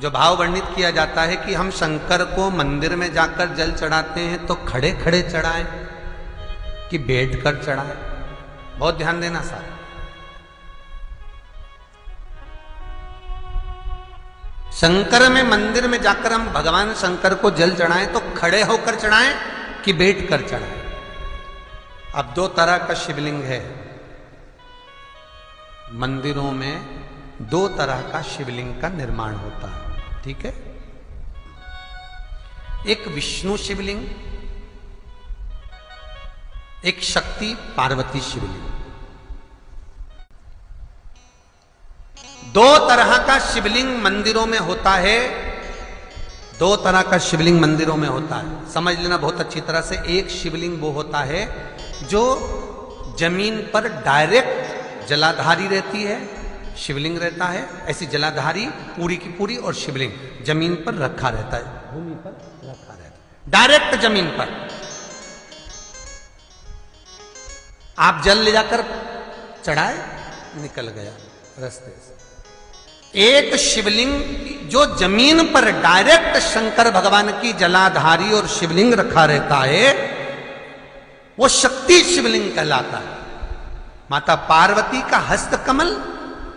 जो भाव वर्णित किया जाता है कि हम शंकर को मंदिर में जाकर जल चढ़ाते हैं तो खड़े खड़े चढ़ाएं कि बैठकर चढ़ाएं। बहुत ध्यान देना साहब। शंकर में मंदिर में जाकर हम भगवान शंकर को जल चढ़ाएं तो खड़े होकर चढ़ाएं कि बैठकर चढ़ाएं। अब दो तरह का शिवलिंग है मंदिरों में, दो तरह का शिवलिंग का निर्माण होता है, ठीक है। एक विष्णु शिवलिंग, एक शक्ति पार्वती शिवलिंग। दो तरह का शिवलिंग मंदिरों में होता है, दो तरह का शिवलिंग मंदिरों में होता है, समझ लेना बहुत अच्छी तरह से। एक शिवलिंग वो होता है जो जमीन पर डायरेक्ट जलाधारी रहती है, शिवलिंग रहता है, ऐसी जलाधारी पूरी की पूरी, और शिवलिंग जमीन पर रखा रहता है, भूमि पर रखा रहता है, डायरेक्ट जमीन पर। आप जल ले जाकर चढ़ाए, निकल गया रास्ते से। एक शिवलिंग जो जमीन पर डायरेक्ट शंकर भगवान की जलाधारी और शिवलिंग रखा रहता है, वो शक्ति शिवलिंग कहलाता है। माता पार्वती का हस्त कमल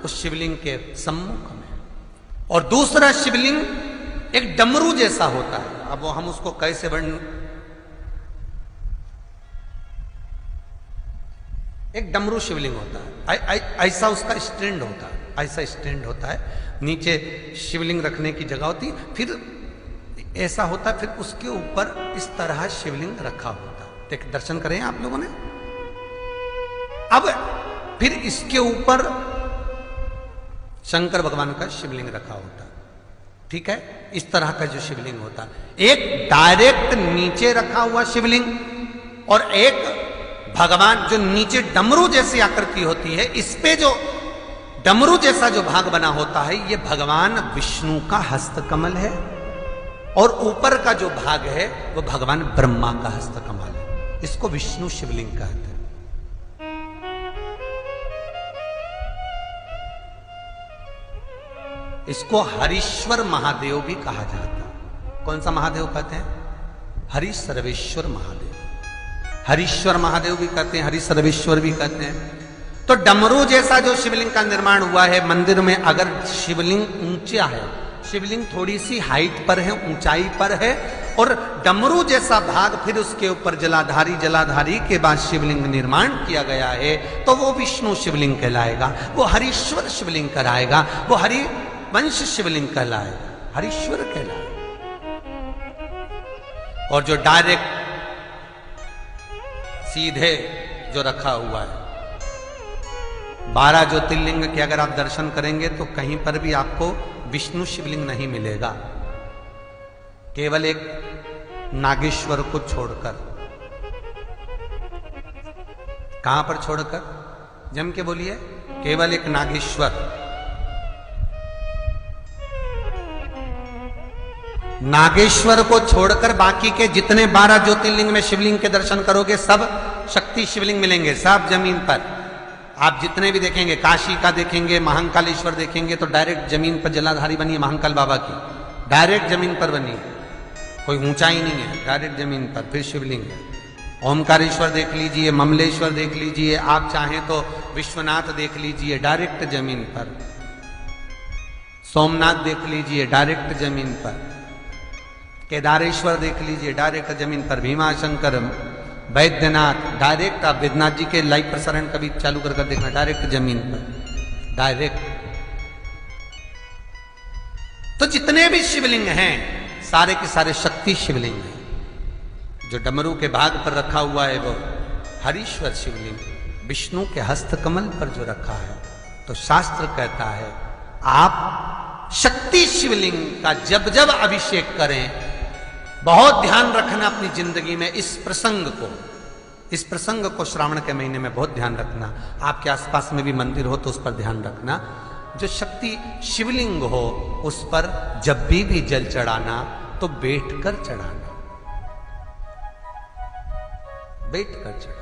उस शिवलिंग के सम्मुख में, और दूसरा शिवलिंग एक डमरू जैसा होता है। अब वो हम उसको कैसे एक डमरू शिवलिंग होता है, ऐसा उसका स्टैंड होता है, ऐसा स्टैंड होता है, नीचे शिवलिंग रखने की जगह होती, फिर ऐसा होता है, फिर उसके ऊपर इस तरह शिवलिंग रखा होता है। देख, दर्शन करें आप लोगों ने। अब फिर इसके ऊपर शंकर भगवान का शिवलिंग रखा होता है, ठीक है। इस तरह का जो शिवलिंग होता है, एक डायरेक्ट नीचे रखा हुआ शिवलिंग, और एक भगवान जो नीचे डमरू जैसी आकृति होती है, इस पे जो डमरू जैसा जो भाग बना होता है, ये भगवान विष्णु का हस्तकमल है, और ऊपर का जो भाग है वो भगवान ब्रह्मा का हस्तकमल है। इसको विष्णु शिवलिंग कहते हैं। इसको हरीश्वर महादेव भी कहा जाता है। कौन सा महादेव कहते हैं? हरि सर्वेश्वर महादेव। हरीश्वर महादेव भी कहते हैं, हरि सर्वेश्वर भी कहते हैं। तो डमरू जैसा जो शिवलिंग का निर्माण हुआ है मंदिर में, अगर शिवलिंग ऊंचा है, शिवलिंग थोड़ी सी हाइट पर है, ऊंचाई पर है, और डमरू जैसा भाग फिर उसके ऊपर जलाधारी के बाद शिवलिंग निर्माण किया गया है, तो वो विष्णु शिवलिंग कहलाएगा, वो हरीश्वर शिवलिंग कहलाएगा, वो हरि वंश शिवलिंग कहलाएगा, हरीश्वर कहलाएगा। और जो डायरेक्ट सीधे जो रखा हुआ है, 12 ज्योतिर्लिंग के अगर आप दर्शन करेंगे तो कहीं पर भी आपको विष्णु शिवलिंग नहीं मिलेगा, केवल एक नागेश्वर को छोड़कर। कहां पर छोड़कर? जम के बोलिए। केवल एक नागेश्वर। नागेश्वर को छोड़कर बाकी के जितने 12 ज्योतिर्लिंग में शिवलिंग के दर्शन करोगे, सब शक्ति शिवलिंग मिलेंगे, सब जमीन पर। आप जितने भी देखेंगे, काशी का देखेंगे, महाकालेश्वर देखेंगे, तो डायरेक्ट जमीन पर जलाधारी बनी है महाकाल बाबा की, डायरेक्ट जमीन पर बनी है, कोई ऊंचाई नहीं है, डायरेक्ट जमीन पर, फिर शिवलिंग है। ओमकारेश्वर देख लीजिए, ममलेश्वर देख लीजिए, आप चाहें तो विश्वनाथ देख लीजिए, डायरेक्ट जमीन पर। सोमनाथ देख लीजिए, डायरेक्ट जमीन पर। केदारेश्वर देख लीजिए, डायरेक्ट जमीन पर। भीमाशंकर, वैद्यनाथ, डायरेक्ट। आप वैद्यनाथ जी के लाइव प्रसारण कभी चालू कर देखना, डायरेक्ट जमीन पर, डायरेक्ट। तो जितने भी शिवलिंग हैं सारे के सारे शक्ति शिवलिंग हैं। जो डमरू के भाग पर रखा हुआ है वो हरीश्वर शिवलिंग, विष्णु के हस्तकमल पर जो रखा है, तो शास्त्र कहता है आप शक्ति शिवलिंग का जब जब अभिषेक करें, बहुत ध्यान रखना अपनी जिंदगी में इस प्रसंग को श्रावण के महीने में बहुत ध्यान रखना। आपके आसपास में भी मंदिर हो तो उस पर ध्यान रखना। जो शक्ति शिवलिंग हो उस पर जब भी जल चढ़ाना तो बैठकर चढ़ाना, बैठकर चढ़ाना।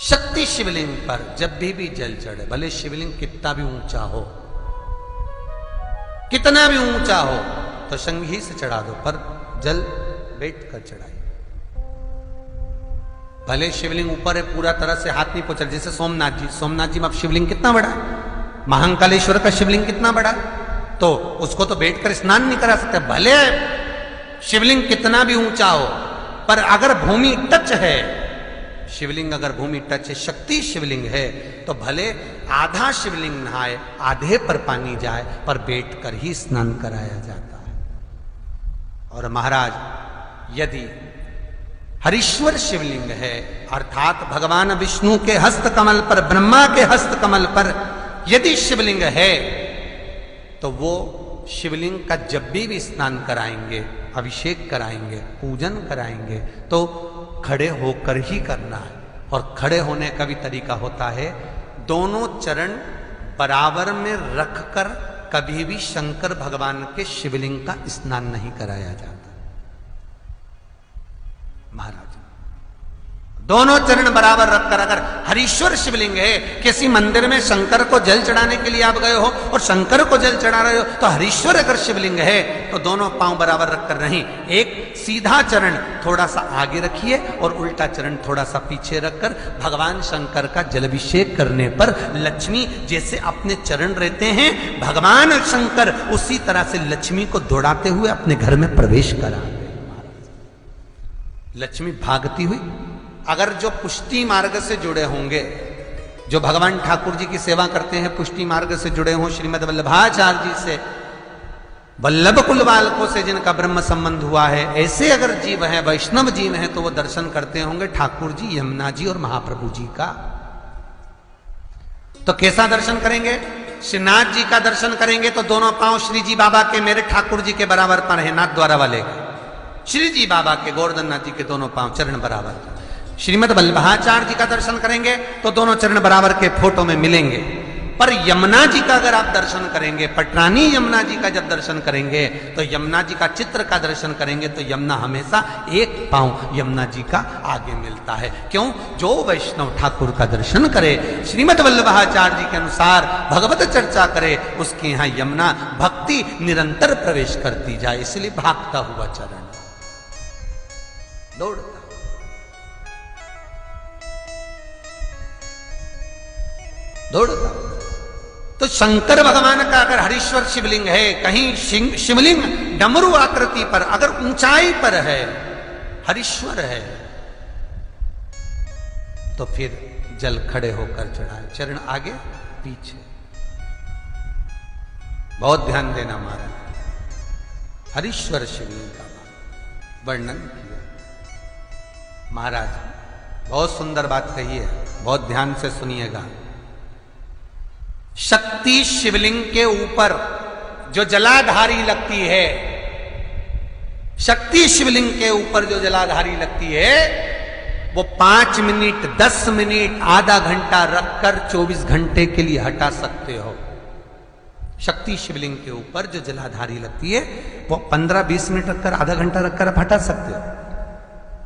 शक्ति शिवलिंग पर जब भी जल चढ़े, भले शिवलिंग कितना भी ऊंचा हो, कितना भी ऊंचा हो तो शंघी से चढ़ा दो, पर जल बैठ कर चढ़ाइए। भले शिवलिंग ऊपर है, पूरा तरह से हाथ नहीं पहुंचा, जैसे सोमनाथ जी में अब शिवलिंग कितना बड़ा है, महाकालेश्वर का शिवलिंग कितना बड़ा है, तो उसको तो बैठकर स्नान नहीं करा सकते। भले शिवलिंग कितना भी ऊंचा हो, पर अगर भूमि टच है, शिवलिंग अगर भूमि टच है, शक्ति शिवलिंग है, तो भले आधा शिवलिंग नहाए, आधे पर पानी जाए, पर बैठकर ही स्नान कराया जाता है। और महाराज यदि हरीश्वर शिवलिंग है, अर्थात भगवान विष्णु के हस्त कमल पर, ब्रह्मा के हस्त कमल पर यदि शिवलिंग है, तो वो शिवलिंग का जब भी स्नान कराएंगे, अभिषेक कराएंगे, पूजन कराएंगे, तो खड़े होकर ही करना है। और खड़े होने का भी तरीका होता है, दोनों चरण बराबर में रखकर कभी भी शंकर भगवान के शिवलिंग का स्नान नहीं कराया जाता। महाराज दोनों चरण बराबर रखकर, अगर हरीश्वर शिवलिंग है, किसी मंदिर में शंकर को जल चढ़ाने के लिए आप गए हो और शंकर को जल चढ़ा रहे हो, तो हरीश्वर अगर शिवलिंग है तो दोनों पांव बराबर रखकर नहीं, एक सीधा चरण थोड़ा सा आगे रखिए और उल्टा चरण थोड़ा सा पीछे रखकर भगवान शंकर का जलाभिषेक करने पर लक्ष्मी जैसे अपने चरण रहते हैं, भगवान शंकर उसी तरह से लक्ष्मी को दौड़ाते हुए अपने घर में प्रवेश कराते हैं। लक्ष्मी भागती हुई, अगर जो पुष्टि मार्ग से जुड़े होंगे, जो भगवान ठाकुर जी की सेवा करते हैं, पुष्टि मार्ग से जुड़े हों, श्रीमद वल्लभाचार्य जी से, वल्लभ कुल बालकों से जिनका ब्रह्म संबंध हुआ है, ऐसे अगर जीव हैं, वैष्णव जीव हैं, तो वो दर्शन करते होंगे ठाकुर जी, यमुना जी और महाप्रभु जी का। तो कैसा दर्शन करेंगे? श्रीनाथ जी का दर्शन करेंगे तो दोनों पांव श्री जी बाबा के, मेरे ठाकुर जी के बराबर पर है, नाथ द्वारा वाले श्री जी बाबा के, गोवर्धन नाथ जी के दोनों पांव चरण बराबर। श्रीमद वल्लभाचार्य जी का दर्शन करेंगे तो दोनों चरण बराबर के फोटो में मिलेंगे। पर यमुना जी का अगर आप दर्शन करेंगे, पटरानी यमुना जी का जब दर्शन करेंगे, तो यमुना जी का चित्र का दर्शन करेंगे तो यमुना हमेशा एक पांव यमुना जी का आगे मिलता है। क्यों? जो वैष्णव ठाकुर का दर्शन करे, श्रीमद वल्लभाचार्य जी के अनुसार भगवत चर्चा करे, उसके यहाँ यमुना भक्ति निरंतर प्रवेश करती जाए, इसलिए भागता हुआ चरण, दौड़ता। तो शंकर भगवान का अगर हरीश्वर शिवलिंग है, कहीं शिवलिंग डमरू आकृति पर, अगर ऊंचाई पर है, हरीश्वर है, तो फिर जल खड़े होकर चढ़ाए, चरण आगे पीछे। बहुत ध्यान देना महाराज, हरीश्वर शिवलिंग का वर्णन किया महाराज। बहुत सुंदर बात कही है, बहुत ध्यान से सुनिएगा। शक्ति शिवलिंग के ऊपर जो जलाधारी लगती है, शक्ति शिवलिंग के ऊपर जो जलाधारी लगती है, वो 5 मिनट, 10 मिनट, आधा घंटा रखकर 24 घंटे के लिए हटा सकते हो। शक्ति शिवलिंग के ऊपर जो जलाधारी लगती है, वो 15-20 मिनट रखकर, आधा घंटा रखकर आप हटा सकते हो।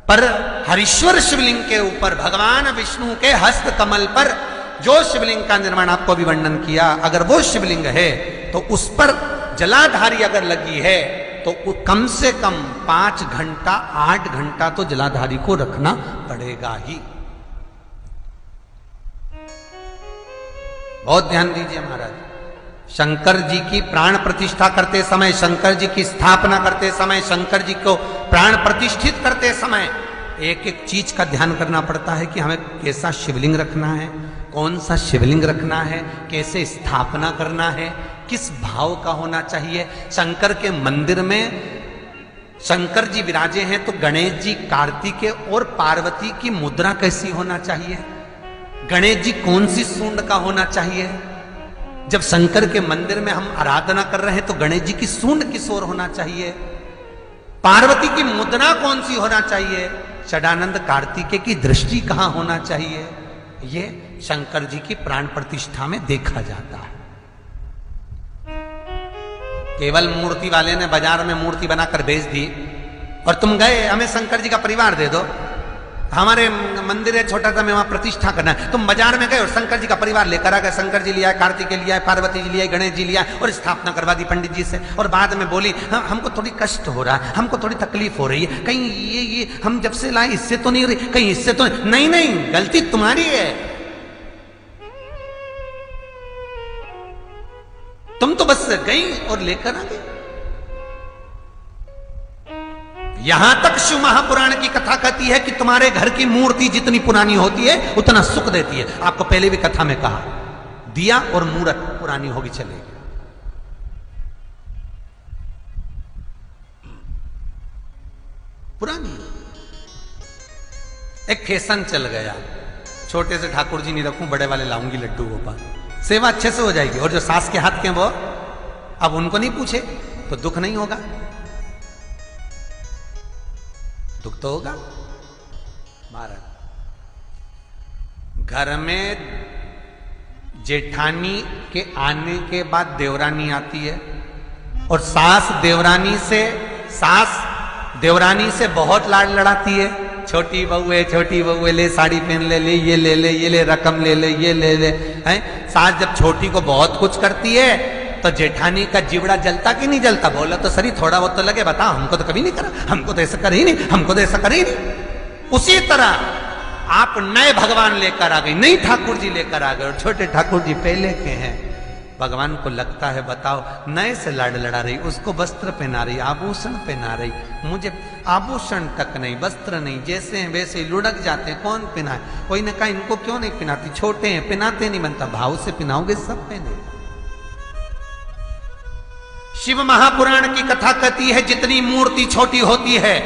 पर हरीश्वर शिवलिंग के ऊपर भगवान विष्णु के हस्त कमल पर जो शिवलिंग का निर्माण आपको भी वर्णन किया, अगर वो शिवलिंग है तो उस पर जलाधारी अगर लगी है, तो कम से कम 5 घंटा, 8 घंटा तो जलाधारी को रखना पड़ेगा ही। बहुत ध्यान दीजिए महाराज। शंकर जी की प्राण प्रतिष्ठा करते समय, शंकर जी की स्थापना करते समय, शंकर जी को प्राण प्रतिष्ठित करते समय एक एक चीज का ध्यान करना पड़ता है कि हमें कैसा शिवलिंग रखना है, कौन सा शिवलिंग रखना है, कैसे स्थापना करना है, किस भाव का होना चाहिए। शंकर के मंदिर में शंकर जी विराजे हैं तो गणेश जी, कार्तिकेय और पार्वती की मुद्रा कैसी होना चाहिए, गणेश जी कौन सी सूंड का होना चाहिए। जब शंकर के मंदिर में हम आराधना कर रहे हैं तो गणेश जी की सूंड किस ओर होना चाहिए, पार्वती की मुद्रा कौन सी होना चाहिए, षडानंद कार्तिकेय की दृष्टि कहां होना चाहिए, ये शंकर जी की प्राण प्रतिष्ठा में देखा जाता है। केवल मूर्ति वाले ने बाजार में मूर्ति बनाकर बेच दी और तुम गए हमें शंकर जी का परिवार दे दो, हमारे मंदिर है छोटा सा, मैं वहां प्रतिष्ठा करना है। तुम बाजार में गए और शंकर जी का परिवार लेकर आ गए, शंकर जी लिया, कार्तिकेय लिया, पार्वती जी लिया, गणेश जी लिया और स्थापना करवा दी पंडित जी से। और बाद में बोली हमको थोड़ी कष्ट हो रहा है, हमको थोड़ी तकलीफ हो रही है, कहीं ये हम जब से लाए इससे तो नहीं हो रही, कहीं इससे तो नहीं। नहीं, गलती तुम्हारी है। तुम तो बस गई और लेकर आ गई। यहां तक शिव महापुराण की कथा कहती है कि तुम्हारे घर की मूर्ति जितनी पुरानी होती है उतना सुख देती है। आपको पहले भी कथा में कहा, दिया और मूर्त पुरानी होगी चलेगी। पुरानी एक फैशन चल गया, छोटे से ठाकुर जी नहीं रखूं, बड़े वाले लाऊंगी लड्डू गोपाल, सेवा अच्छे से हो जाएगी। और जो सास के हाथ के वो अब उनको नहीं पूछे तो दुख नहीं होगा, दुख तो होगा। महाराज घर में जेठानी के आने के बाद देवरानी आती है और सास देवरानी से बहुत लाड लड़ाती है। छोटी बहू है, ले साड़ी पहन ले, ये ले रकम ले, ये ले हैं। सास जब छोटी को बहुत कुछ करती है तो जेठानी का जिबड़ा जलता कि नहीं जलता? बोला तो सही, थोड़ा बहुत तो लगे, बताओ हमको तो कभी नहीं करा, हमको तो ऐसा कर ही नहीं, हमको तो ऐसा कर ही नहीं। उसी तरह आप नए भगवान लेकर आ गए, नई ठाकुर जी लेकर आ गए और छोटे ठाकुर जी पहले के हैं। भगवान को लगता है बताओ नए से लाड लड़ा रही, उसको वस्त्र पहना रही, आभूषण पहना रही, मुझे आभूषण तक नहीं, वस्त्र नहीं, जैसे हैं वैसे ही लुढ़क जाते हैं, कौन पहनाए? कोई ने कहा इनको क्यों नहीं पहनाती, छोटे हैं पहनाते नहीं बनता, भाव से पहनाओगे सब पहने। शिव महापुराण की कथा कहती है जितनी मूर्ति छोटी होती है,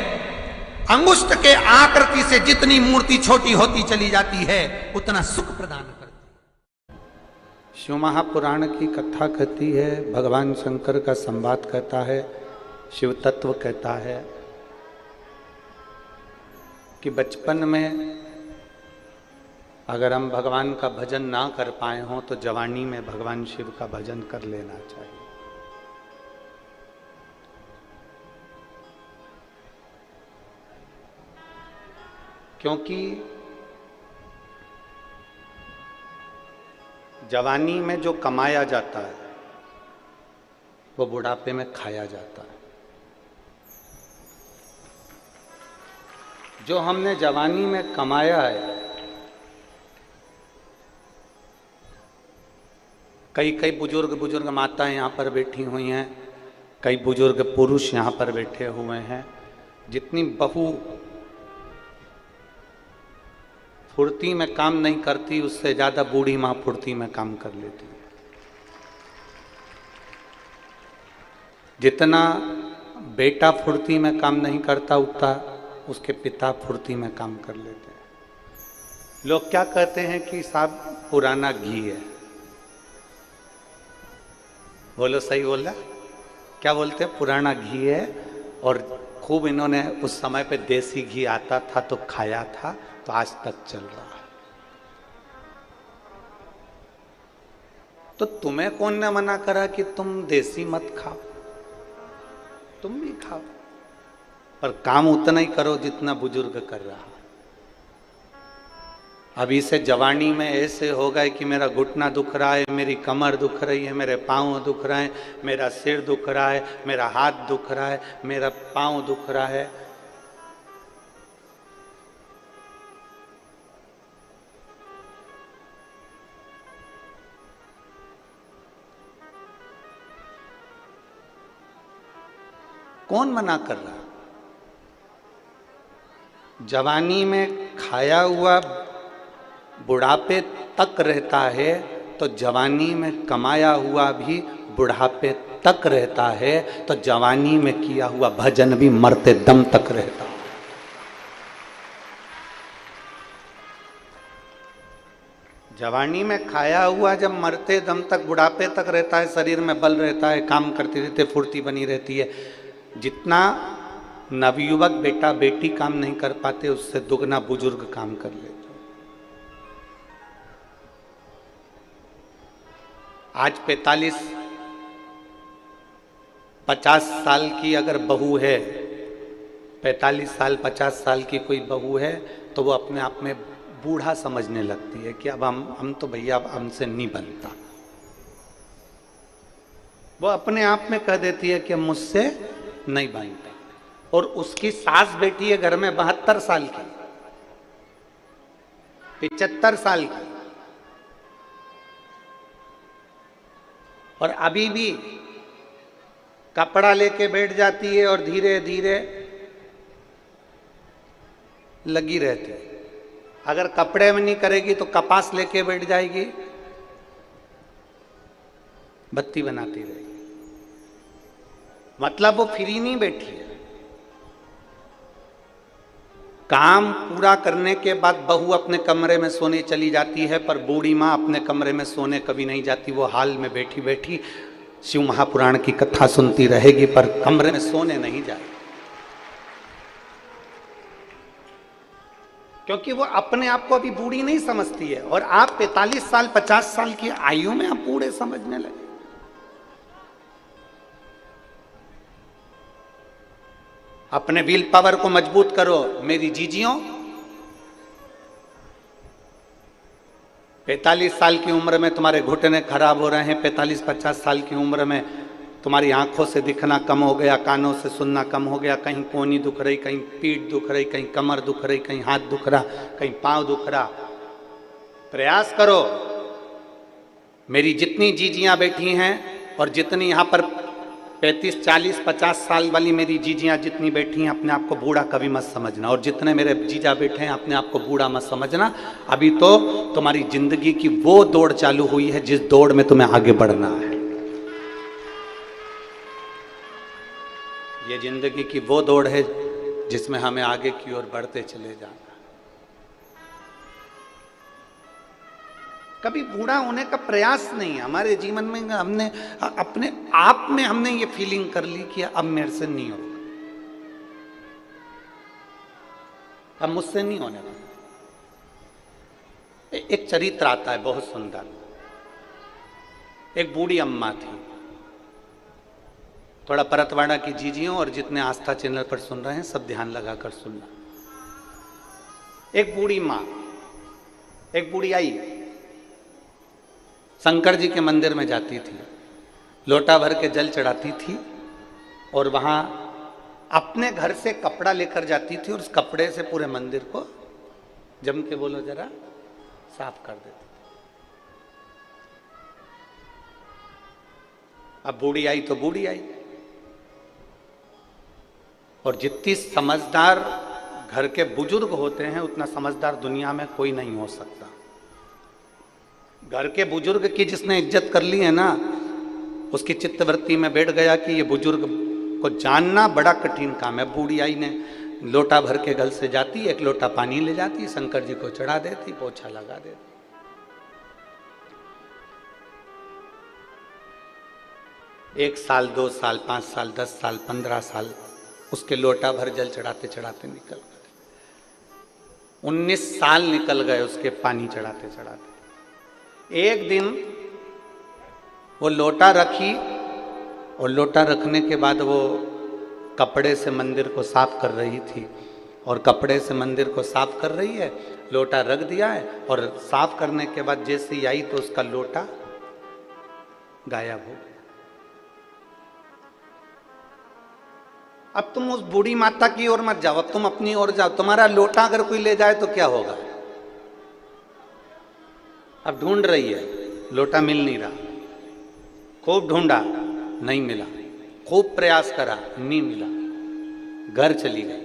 अंगुष्ठ के आकृति से जितनी मूर्ति छोटी होती चली जाती है उतना सुख प्रदान करती है। शिव महापुराण की कथा कहती है, भगवान शंकर का संवाद कहता है, शिव तत्व कहता है कि बचपन में अगर हम भगवान का भजन ना कर पाए हों तो जवानी में भगवान शिव का भजन कर लेना चाहिए। क्योंकि जवानी में जो कमाया जाता है वो बुढ़ापे में खाया जाता है। जो हमने जवानी में कमाया है, कई बुजुर्ग माताएं यहाँ पर बैठी हुई हैं, कई बुजुर्ग पुरुष यहाँ पर बैठे हुए हैं। जितनी बहू फुर्ती में काम नहीं करती उससे ज्यादा बूढ़ी माँ फुर्ती में काम कर लेती है। जितना बेटा फुर्ती में काम नहीं करता उतना उसके पिता फुर्ती में काम कर लेते हैं। लोग क्या कहते हैं कि साहब पुराना घी है, बोलो सही बोला, क्या बोलते हैं? पुराना घी है और खूब इन्होंने उस समय पे देसी घी आता था तो खाया था तो आज तक चल रहा है। तो तुम्हें कौन ने मना करा कि तुम देसी मत खाओ? तुम भी खाओ, पर काम उतना ही करो जितना बुजुर्ग कर रहा है। अभी से जवानी में ऐसे हो गए कि मेरा घुटना दुख रहा है, मेरी कमर दुख रही है, मेरे पाँव दुख रहे हैं, मेरा सिर दुख रहा है, मेरा हाथ दुख रहा है, मेरा पाँव दुख रहा है। कौन मना कर रहा? जवानी में खाया हुआ बुढ़ापे तक रहता है तो जवानी में कमाया हुआ भी बुढ़ापे तक रहता है, तो जवानी में किया हुआ भजन भी मरते दम तक रहता है। जवानी में खाया हुआ जब मरते दम तक बुढ़ापे तक रहता है, शरीर में बल रहता है, काम करते रहते, फुर्ती बनी रहती है। जितना नवयुवक बेटा बेटी काम नहीं कर पाते उससे दुगना बुजुर्ग काम कर लेते। आज 45-50 साल की अगर बहू है, 45 साल 50 साल की कोई बहू है तो वो अपने आप में बूढ़ा समझने लगती है कि अब हम तो भैया अब हमसे नहीं बनता। वो अपने आप में कह देती है कि मुझसे नहीं बनता। और उसकी सास बेटी है घर में 72 साल की, 75 साल की, और अभी भी कपड़ा लेके बैठ जाती है और धीरे धीरे लगी रहती है। अगर कपड़े में नहीं करेगी तो कपास लेके बैठ जाएगी, बत्ती बनाती रहेगी। मतलब वो फ्री नहीं बैठी है। काम पूरा करने के बाद बहू अपने कमरे में सोने चली जाती है, पर बूढ़ी माँ अपने कमरे में सोने कभी नहीं जाती। वो हाल में बैठी बैठी शिव महापुराण की कथा सुनती रहेगी, पर कमरे में सोने नहीं जाएगी, क्योंकि वो अपने आप को अभी बूढ़ी नहीं समझती है। और आप 45 साल 50 साल की आयु में आप बूढ़े समझने लगे। अपने विल पावर को मजबूत करो मेरी जीजियों। 45 साल की उम्र में तुम्हारे घुटने खराब हो रहे हैं, 45-50 साल की उम्र में तुम्हारी आंखों से दिखना कम हो गया, कानों से सुनना कम हो गया, कहीं कोहनी दुख रही, कहीं पीठ दुख रही, कहीं कमर दुख रही, कहीं हाथ दुख रहा, कहीं पांव दुख रहा। प्रयास करो, मेरी जितनी जीजियां बैठी हैं और जितनी यहाँ पर 35, 40, 50 साल वाली मेरी जीजियां जितनी बैठी हैं, अपने आप को बूढ़ा कभी मत समझना। और जितने मेरे जीजा बैठे हैं, अपने आप को बूढ़ा मत समझना। अभी तो तुम्हारी जिंदगी की वो दौड़ चालू हुई है जिस दौड़ में तुम्हें आगे बढ़ना है। ये जिंदगी की वो दौड़ है जिसमें हमें आगे की ओर बढ़ते चले जाना। कभी बूढ़ा होने का प्रयास नहीं। हमारे जीवन में हमने अपने आप में हमने ये फीलिंग कर ली कि अब मेरे से नहीं होगा, अब मुझसे नहीं होने वाला। एक चरित्र आता है बहुत सुंदर। एक बूढ़ी अम्मा थी। थोड़ा परतवाड़ा की जीजियों और जितने आस्था चैनल पर सुन रहे हैं सब ध्यान लगाकर सुनना। एक बूढ़ी माँ, एक बूढ़ी आई शंकर जी के मंदिर में जाती थी, लोटा भर के जल चढ़ाती थी और वहां अपने घर से कपड़ा लेकर जाती थी और उस कपड़े से पूरे मंदिर को जम के बोलो जरा साफ कर देती। अब बूढ़ी आई तो बूढ़ी आई, और जितनी समझदार घर के बुजुर्ग होते हैं उतना समझदार दुनिया में कोई नहीं हो सकता। घर के बुजुर्ग की जिसने इज्जत कर ली है ना, उसकी चित्तवृत्ति में बैठ गया कि ये बुजुर्ग को जानना बड़ा कठिन काम है। बूढ़ी आई ने लोटा भर के गल से जाती, एक लोटा पानी ले जाती, शंकर जी को चढ़ा देती, पोछा लगा देती। 1 साल 2 साल 5 साल 10 साल 15 साल उसके लोटा भर जल चढ़ाते चढ़ाते निकल गए। 19 साल निकल गए उसके पानी चढ़ाते चढ़ाते। एक दिन वो लोटा रखी और लोटा रखने के बाद वो कपड़े से मंदिर को साफ कर रही थी, और कपड़े से मंदिर को साफ कर रही है, लोटा रख दिया है, और साफ करने के बाद जैसे ही आई तो उसका लोटा गायब हो गया। अब तुम उस बूढ़ी माता की ओर मत जाओ, अब तुम अपनी ओर जाओ। तुम्हारा लोटा अगर कोई ले जाए तो क्या होगा? अब ढूंढ रही है, लोटा मिल नहीं रहा, खूब ढूंढा नहीं मिला, खूब प्रयास करा नहीं मिला, घर चली गई।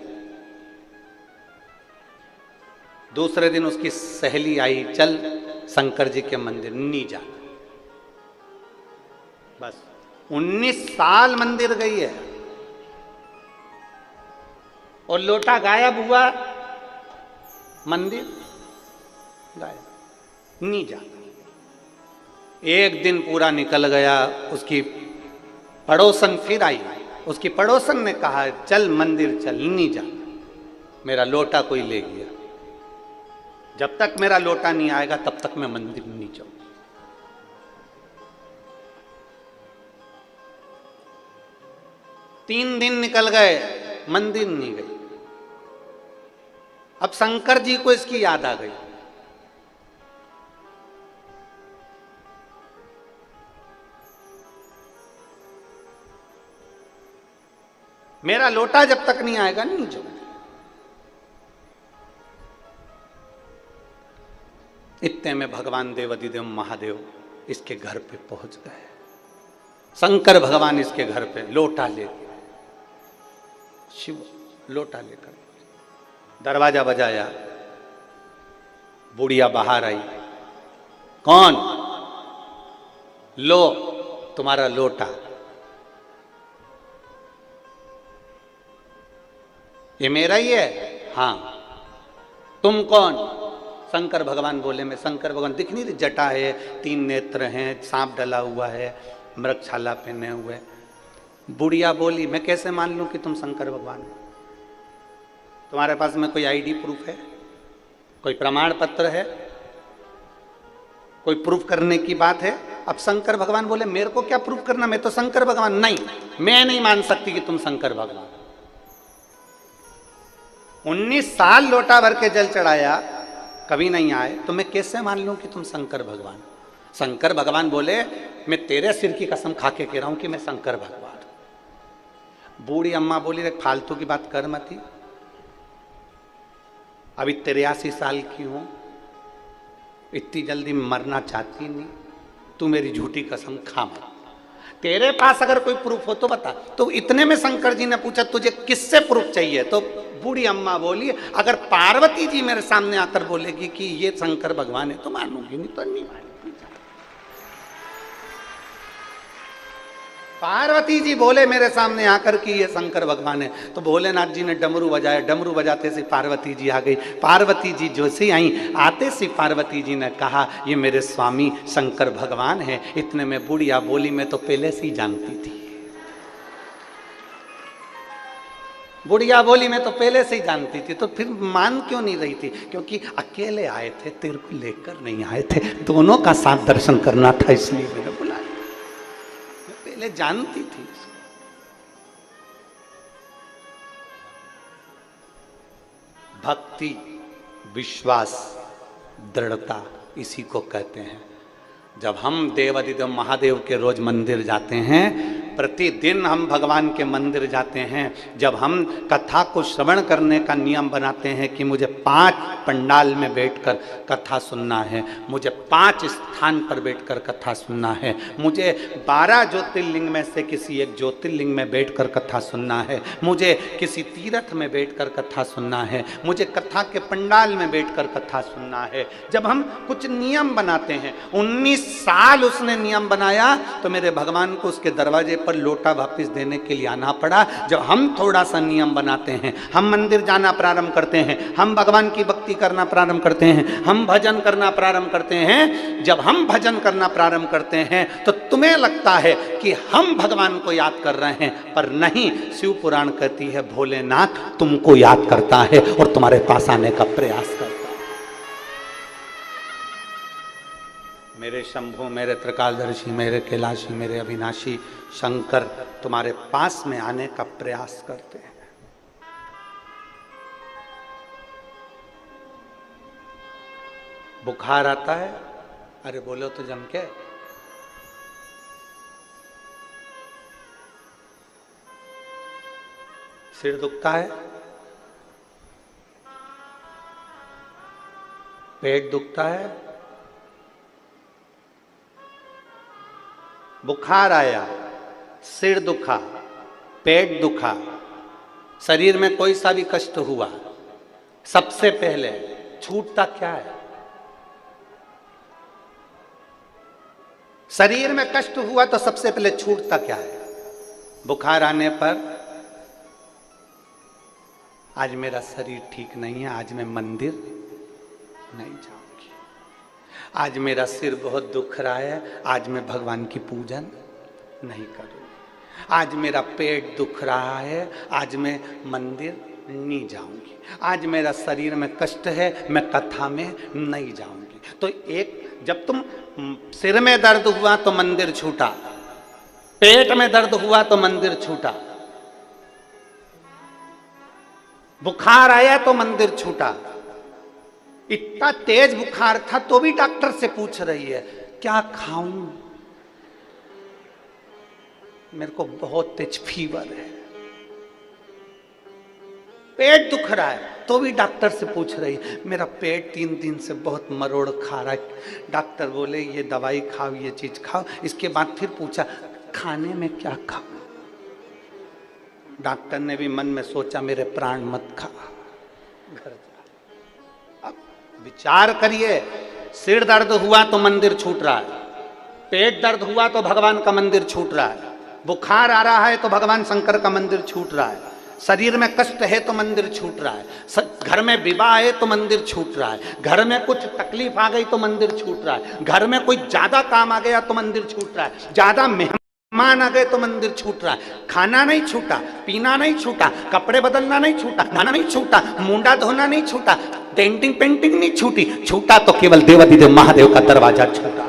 दूसरे दिन उसकी सहेली आई, चल शंकर जी के मंदिर, नहीं जाना। बस 19 साल मंदिर गई है और लोटा गायब हुआ, मंदिर गायब, नहीं जाना। एक दिन पूरा निकल गया, उसकी पड़ोसन फिर आई, उसकी पड़ोसन ने कहा चल मंदिर चल, नहीं जाना, मेरा लोटा कोई ले गया, जब तक मेरा लोटा नहीं आएगा तब तक मैं मंदिर नहीं जाऊंगी। तीन दिन निकल गए, मंदिर नहीं गई। अब शंकर जी को इसकी याद आ गई। मेरा लोटा जब तक नहीं आएगा नहीं जाऊंगी। इतने में भगवान देवाधिदेव महादेव इसके घर पे पहुंच गए। शंकर भगवान इसके घर पे लोटा लेकर, शिव लोटा लेकर दरवाजा बजाया। बुढ़िया बाहर आई। कौन? लो तुम्हारा लोटा। ये मेरा ही है? हाँ। तुम कौन? शंकर भगवान बोले मैं शंकर भगवान। दिख नहीं रही? जटा है, 3 नेत्र हैं, सांप डला हुआ है, मृगछाला पहने हुए। बुढ़िया बोली मैं कैसे मान लूं कि तुम शंकर भगवान हो? तुम्हारे पास में कोई आईडी प्रूफ है? कोई प्रमाण पत्र है? कोई प्रूफ करने की बात है? अब शंकर भगवान बोले मेरे को क्या प्रूफ करना, मैं तो शंकर भगवान। नहीं, मैं नहीं मान सकती कि तुम शंकर भगवान। 19 साल लोटा भर के जल चढ़ाया, कभी नहीं आए, तो मैं कैसे मान लूं कि तुम शंकर भगवान? शंकर भगवान बोले मैं तेरे सिर की कसम खा के कह रहा हूं कि मैं शंकर भगवान। बूढ़ी अम्मा बोली देख फालतू की बात कर मती, अभी 83 साल की हूं, इतनी जल्दी मरना चाहती नहीं, तू मेरी झूठी कसम खा मत। तेरे पास अगर कोई प्रूफ हो तो बता। तो इतने में शंकर जी ने पूछा तुझे किससे प्रूफ चाहिए? तो बूढ़ी अम्मा बोली अगर पार्वती जी मेरे सामने आकर बोलेगी कि ये शंकर भगवान है तो मानूंगी, नहीं तो नहीं मानूंगी। पार्वती जी बोले मेरे सामने आकर कि ये शंकर भगवान है, तो भोलेनाथ जी ने डमरू बजाया। डमरू बजाते से पार्वती जी आ गई। पार्वती जी जो से आई, आते से पार्वती जी ने कहा ये मेरे स्वामी शंकर भगवान है। इतने में बुढ़िया बोली मैं तो पहले से ही जानती थी। बुढ़िया बोली मैं तो पहले से ही जानती थी। तो फिर मान क्यों नहीं रही थी? क्योंकि अकेले आए थे, तेरे को लेकर नहीं आए थे, दोनों का साथ दर्शन करना था, इसलिए मैंने बुलाया। पहले जानती थी। भक्ति, विश्वास, दृढ़ता इसी को कहते हैं। जब हम देवाधिदेव महादेव के रोज मंदिर जाते हैं, प्रतिदिन हम भगवान के मंदिर जाते हैं, जब हम कथा को श्रवण करने का नियम बनाते हैं कि मुझे 5 पंडाल में बैठकर कथा सुनना है, मुझे 5 स्थान पर बैठकर कथा सुनना है, मुझे 12 ज्योतिर्लिंग में से किसी एक ज्योतिर्लिंग में बैठकर कथा सुनना है, मुझे किसी तीर्थ में बैठकर कथा सुनना है, मुझे कथा के पंडाल में बैठकर कथा सुनना है। जब हम कुछ नियम बनाते हैं, 19 साल उसने नियम बनाया, तो मेरे भगवान को उसके दरवाजे पर लोटा वापस देने के लिए आना पड़ा। जब हम थोड़ा सा नियम बनाते हैं, हम मंदिर जाना प्रारंभ करते हैं, हम भगवान की भक्ति करना प्रारंभ करते हैं, हम भजन करना प्रारंभ करते हैं, जब हम भजन करना प्रारंभ करते हैं तो तुम्हें लगता है कि हम भगवान को याद कर रहे हैं, पर नहीं। शिव पुराण कहती है भोलेनाथ तुमको याद करता है और तुम्हारे पास आने का प्रयास करता है। मेरे शंभु, मेरे त्रिकालदर्शी, मेरे कैलाशी, मेरे अविनाशी शंकर तुम्हारे पास में आने का प्रयास करते हैं। बुखार आता है, अरे बोलो तो जम के। सिर दुखता है, पेट दुखता है, बुखार आया, सिर दुखा, पेट दुखा, शरीर में कोई सा भी कष्ट हुआ, सबसे पहले छूटता क्या है? शरीर में कष्ट हुआ तो सबसे पहले छूटता क्या है? बुखार आने पर आज मेरा शरीर ठीक नहीं है, आज मैं मंदिर नहीं जाऊंगी, आज मेरा सिर बहुत दुख रहा है, आज मैं भगवान की पूजन नहीं करूंगी, आज मेरा पेट दुख रहा है, आज मैं मंदिर नहीं जाऊंगी, आज मेरा शरीर में कष्ट है, मैं कथा में नहीं जाऊंगी। तो एक, जब तुम सिर में दर्द हुआ तो मंदिर छूटा, पेट में दर्द हुआ तो मंदिर छूटा, बुखार आया तो मंदिर छूटा। इतना तेज बुखार था तो भी डॉक्टर से पूछ रही है क्या खाऊं, मेरे को बहुत तेज फीवर है, पेट दुख रहा है तो भी डॉक्टर से पूछ रही है, मेरा पेट 3 दिन से बहुत मरोड़ खा रहा है। डॉक्टर बोले ये दवाई खाओ, ये चीज खाओ। इसके बाद फिर पूछा खाने में क्या खाऊं। डॉक्टर ने भी मन में सोचा मेरे प्राण मत खा, घर जा। अब विचार करिए, सिर दर्द हुआ तो मंदिर छूट रहा है, पेट दर्द हुआ तो भगवान का मंदिर छूट रहा है, बुखार आ रहा है तो भगवान शंकर का मंदिर छूट रहा है, शरीर में कष्ट है तो मंदिर छूट रहा है, घर में विवाह है तो मंदिर छूट रहा है, घर में कुछ तकलीफ आ गई तो मंदिर छूट रहा है, घर में कोई ज्यादा काम आ गया तो मंदिर छूट रहा है, ज्यादा मेहमान आ गए तो मंदिर छूट रहा है। खाना नहीं छूटा, पीना नहीं छूटा, कपड़े बदलना नहीं छूटा, खाना नहीं छूटा, मुंडा धोना नहीं छूटा, डेंटिंग पेंटिंग नहीं छूटी, छूटा तो केवल देवाधिदेव महादेव का दरवाजा छूटा।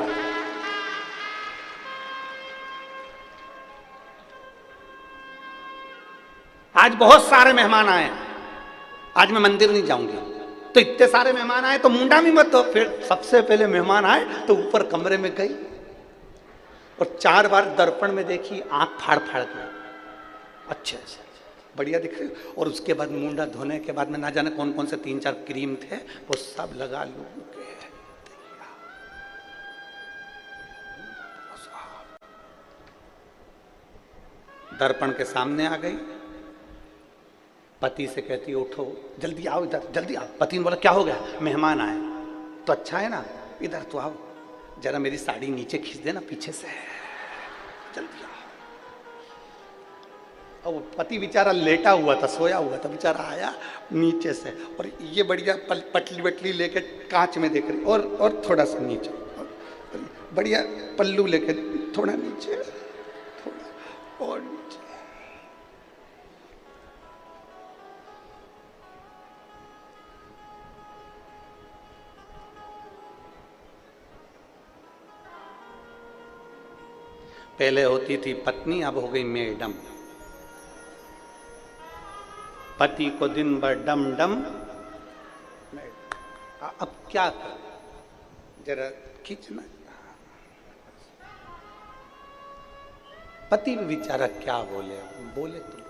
आज बहुत सारे मेहमान आए, आज मैं मंदिर नहीं जाऊंगी, तो इतने सारे मेहमान आए तो मुंडा भी मत दो। फिर सबसे पहले मेहमान आए तो ऊपर कमरे में गई और 4 बार दर्पण में देखी, आंख फाड़ फाड़ के, अच्छा बढ़िया दिख रही। और उसके बाद मुंडा धोने के बाद में ना जाने कौन कौन से 3-4 क्रीम थे वो सब लगा लू के दर्पण के सामने आ गई। पति से कहती उठो, जल्दी आओ इधर, जल्दी आओ। पति ने बोला क्या हो गया? मेहमान आए। तो अच्छा है ना, इधर तो आओ, जरा मेरी साड़ी नीचे खींच देना पीछे से, जल्दी आओ। और वो पति बेचारा लेटा हुआ था, सोया हुआ था, बेचारा आया नीचे से और ये बढ़िया पटली वटली लेके कांच में देख रही, और थोड़ा सा नीचे, बढ़िया पल्लू लेके थोड़ा नीचे, थोड़ा और नीचे। पहले होती थी पत्नी, अब हो गई मैडम। पति को दिन भर डम डम, अब क्या कर, जरा खींचना। पति भी बेचारा क्या बोले, बोले तो क्या।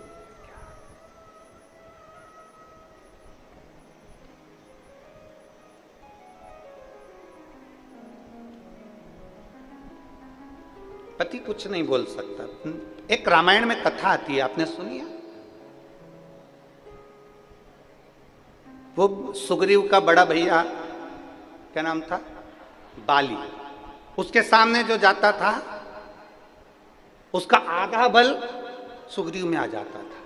पति कुछ नहीं बोल सकता। एक रामायण में कथा आती है, आपने सुनी है? वो सुग्रीव का बड़ा भैया, क्या नाम था, बाली, उसके सामने जो जाता था उसका आधा बल सुग्रीव में आ जाता था।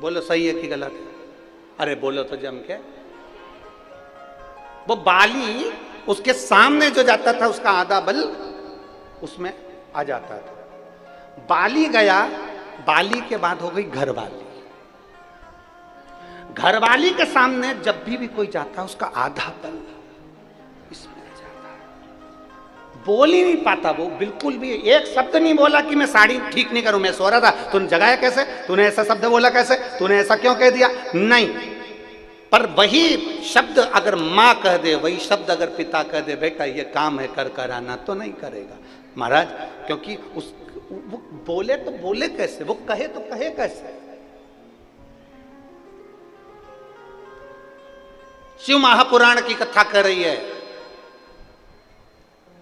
बोलो सही है कि गलत है? अरे बोलो तो जम के। वो बाली उसके सामने जो जाता था उसका आधा बल उसमें आ जाता था। बाली गया, बाली के बाद हो गई घरवाली। घरवाली के सामने जब भी कोई जाता उसका आधा बल इसमें आ जाता। बोल ही नहीं पाता वो, बिल्कुल भी एक शब्द नहीं बोला कि मैं साड़ी ठीक नहीं करूं, मैं सो रहा था, तूने जगाया कैसे, तूने ऐसा शब्द बोला कैसे, तूने ऐसा क्यों कह दिया, नहीं। पर वही शब्द अगर माँ कह दे, वही शब्द अगर पिता कह दे, बेटा ये काम है कर कर आना, तो नहीं करेगा महाराज, क्योंकि उस वो बोले तो बोले कैसे, वो कहे तो कहे कैसे। शिव महापुराण की कथा कर रही है।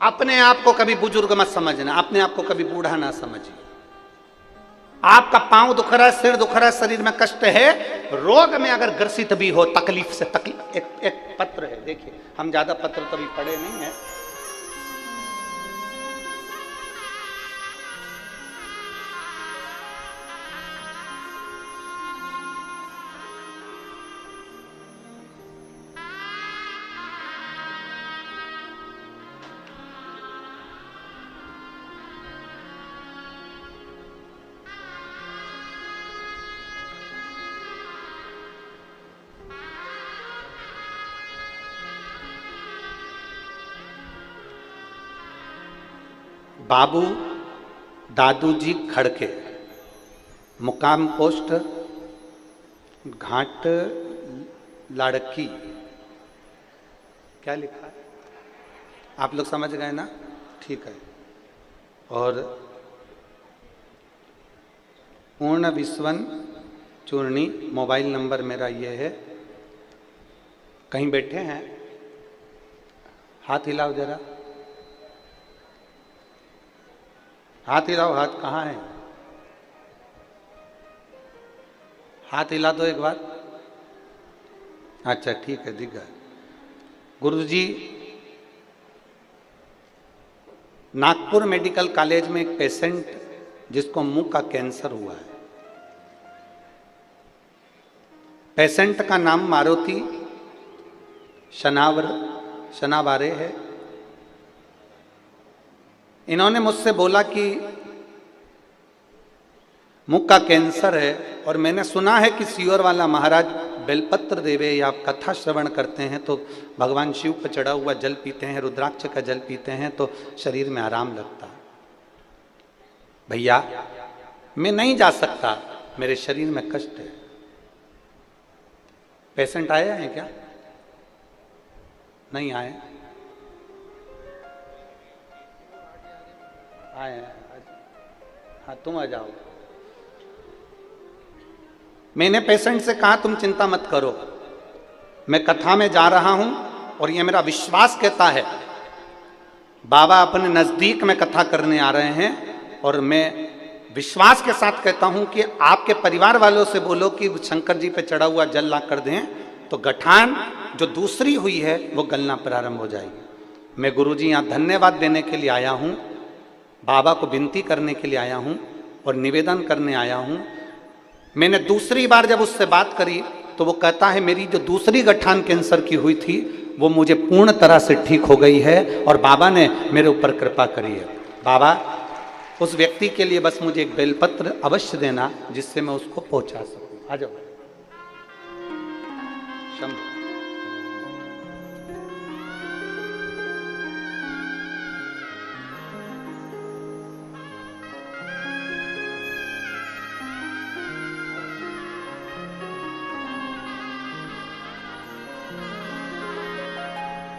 अपने आप को कभी बुजुर्ग मत समझना, अपने आप को कभी बूढ़ा ना समझिए। आपका पांव दुख रहा है, सिर दुख रहा है, शरीर में कष्ट है, रोग में अगर ग्रसित भी हो, तकलीफ से तकलीफ। एक पत्र है, देखिए, हम ज्यादा पत्र कभी पढ़े नहीं है। बाबू दादूजी खड़के, मुकाम पोस्ट घाट लाड़की, क्या लिखा है? आप लोग समझ गए ना? ठीक है। और पूर्ण विश्वन चूर्णी, मोबाइल नंबर मेरा ये है। कहीं बैठे हैं? हाथ हिलाओ जरा, हाथ हिलाओ। हाथ कहाँ है? हाथ हिला दो एक बार। अच्छा ठीक है, दिख गया। गुरुजी, नागपुर मेडिकल कॉलेज में एक पेशेंट जिसको मुंह का कैंसर हुआ है, पेशेंट का नाम मारुति शनावारे है। इन्होंने मुझसे बोला कि मुख का कैंसर है, और मैंने सुना है कि सीवर वाला महाराज बेलपत्र देवे या आप कथा श्रवण करते हैं तो भगवान शिव पर चढ़ा हुआ जल पीते हैं, रुद्राक्ष का जल पीते हैं तो शरीर में आराम लगता है। भैया मैं नहीं जा सकता, मेरे शरीर में कष्ट है। पेशेंट आए हैं क्या? नहीं आए? आए? हाँ तुम आ जाओ। मैंने पेशेंट से कहा तुम चिंता मत करो, मैं कथा में जा रहा हूं और ये मेरा विश्वास कहता है बाबा अपने नजदीक में कथा करने आ रहे हैं, और मैं विश्वास के साथ कहता हूं कि आपके परिवार वालों से बोलो कि शंकर जी पे चढ़ा हुआ जल ला कर दें तो गठान जो दूसरी हुई है वो गलना प्रारंभ हो जाएगी। मैं गुरुजी यहाँ धन्यवाद देने के लिए आया हूँ, बाबा को विनती करने के लिए आया हूँ और निवेदन करने आया हूँ। मैंने दूसरी बार जब उससे बात करी तो वो कहता है मेरी जो दूसरी गठान कैंसर की हुई थी वो मुझे पूर्ण तरह से ठीक हो गई है और बाबा ने मेरे ऊपर कृपा करी है। बाबा उस व्यक्ति के लिए बस मुझे एक बेलपत्र अवश्य देना जिससे मैं उसको पहुंचा सकूं। आ जाओ शंभु।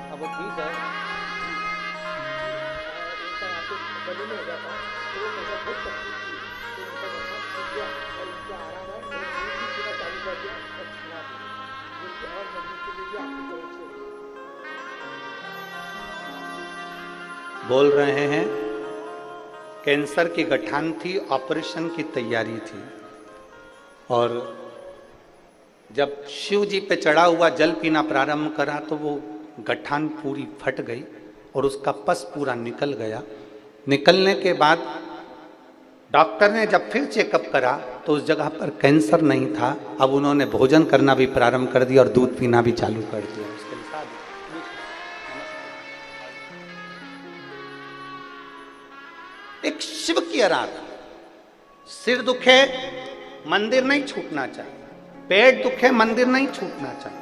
अब वो ठीक है, बोल रहे हैं कैंसर की गठान थी, ऑपरेशन की तैयारी थी, और जब शिव जी पे चढ़ा हुआ जल पीना प्रारंभ करा तो वो गठान पूरी फट गई और उसका पस पूरा निकल गया। निकलने के बाद डॉक्टर ने जब फिर चेकअप करा तो उस जगह पर कैंसर नहीं था। अब उन्होंने भोजन करना भी प्रारंभ कर दिया और दूध पीना भी चालू कर दिया। उसके साथ एक शिव की आराधना। सिर दुखे मंदिर नहीं छूटना चाहिए, पेट दुखे मंदिर नहीं छूटना चाहिए,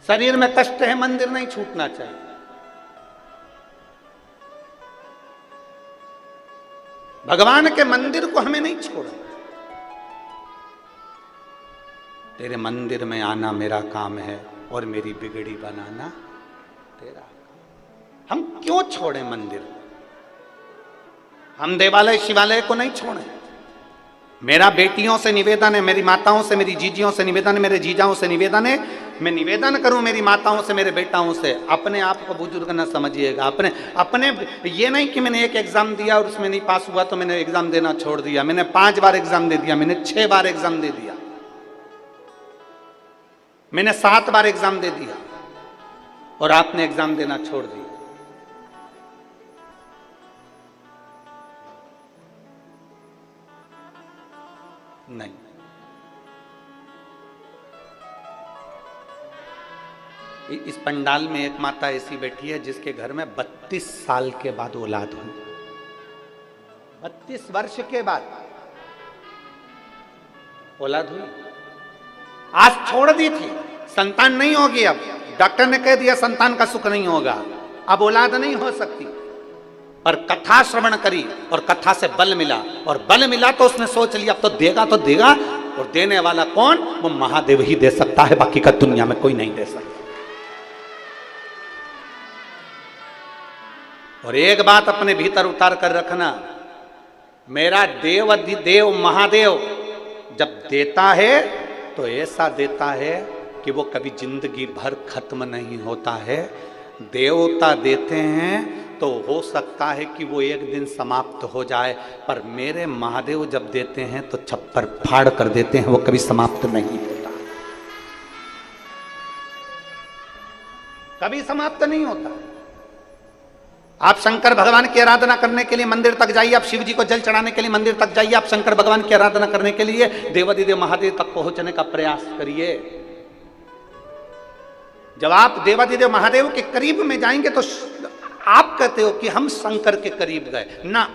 शरीर में कष्ट है मंदिर नहीं छूटना चाहिए। भगवान के मंदिर को हमें नहीं छोड़ना। तेरे मंदिर में आना मेरा काम है और मेरी बिगड़ी बनाना तेरा काम। हम क्यों छोड़े मंदिर? हम देवालय शिवालय को नहीं छोड़े। मेरा बेटियों से निवेदन है, मेरी माताओं से, मेरी जीजियों से निवेदन है, मेरे जीजाओं से निवेदन है, मैं निवेदन करूं मेरी माताओं से, मेरे बेटाओं से, अपने आप को बुजुर्ग न समझिएगा। अपने ये नहीं कि मैंने एक एग्जाम दिया और उसमें नहीं पास हुआ तो मैंने एग्जाम देना छोड़ दिया। मैंने 5 बार एग्जाम दे दिया, मैंने 6 बार एग्जाम दे दिया, मैंने 7 बार एग्जाम दे दिया और आपने एग्जाम देना छोड़ दिया। नहीं, इस पंडाल में एक माता ऐसी बैठी है जिसके घर में 32 साल के बाद औलाद हुई। 32 वर्ष के बाद औलाद हुई। आज छोड़ दी थी, संतान नहीं होगी। अब डॉक्टर ने कह दिया संतान का सुख नहीं होगा, अब औलाद नहीं हो सकती। पर कथा श्रवण करी और कथा से बल मिला, और बल मिला तो उसने सोच लिया अब तो देगा तो देगा, और देने वाला कौन? वो महादेव ही दे सकता है, बाकी का दुनिया में कोई नहीं दे सकता। और एक बात अपने भीतर उतार कर रखना, मेरा देव अधिदेव महादेव जब देता है तो ऐसा देता है कि वो कभी जिंदगी भर खत्म नहीं होता है। देवता देते हैं तो हो सकता है कि वो एक दिन समाप्त हो जाए, पर मेरे महादेव जब देते हैं तो छप्पर फाड़ कर देते हैं, वो कभी समाप्त नहीं होता, कभी समाप्त नहीं होता। आप शंकर भगवान की आराधना करने के लिए मंदिर तक जाइए, आप शिव जी को जल चढ़ाने के लिए मंदिर तक जाइए, आप शंकर भगवान की आराधना करने के लिए देवाधिदेव महादेव तक पहुंचने का प्रयास करिए। जब आप देवाधिदेव महादेव के करीब में जाएंगे तो आप कहते हो कि हम शंकर के करीब गए ना,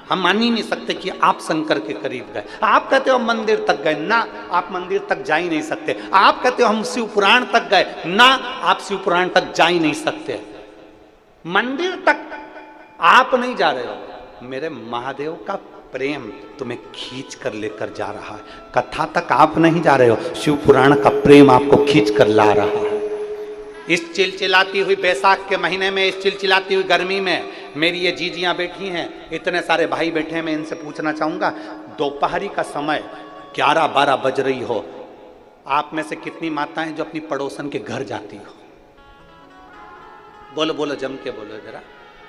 हम मान ही नहीं सकते कि आप शंकर के करीब गए। आप कहते हो हम मंदिर तक गए ना, आप मंदिर तक जा ही नहीं सकते। आप कहते हो हम शिव पुराण तक गए ना, आप शिव पुराण तक जा ही नहीं सकते। मंदिर तक आप नहीं जा रहे हो, मेरे महादेव का प्रेम तुम्हें खींच कर लेकर जा रहा है। कथा तक आप नहीं जा रहे हो, शिव पुराण का प्रेम आपको खींच कर ला रहा है। इस चिलचिलाती हुई बैसाख के महीने में, इस चिलचिलाती हुई गर्मी में मेरी ये जीजियां बैठी हैं, इतने सारे भाई बैठे हैं, मैं इनसे पूछना चाहूंगा, दोपहरी का समय 11-12 बज रही हो, आप में से कितनी माताएं जो अपनी पड़ोसन के घर जाती हो? बोलो बोलो, जम के बोलो जरा।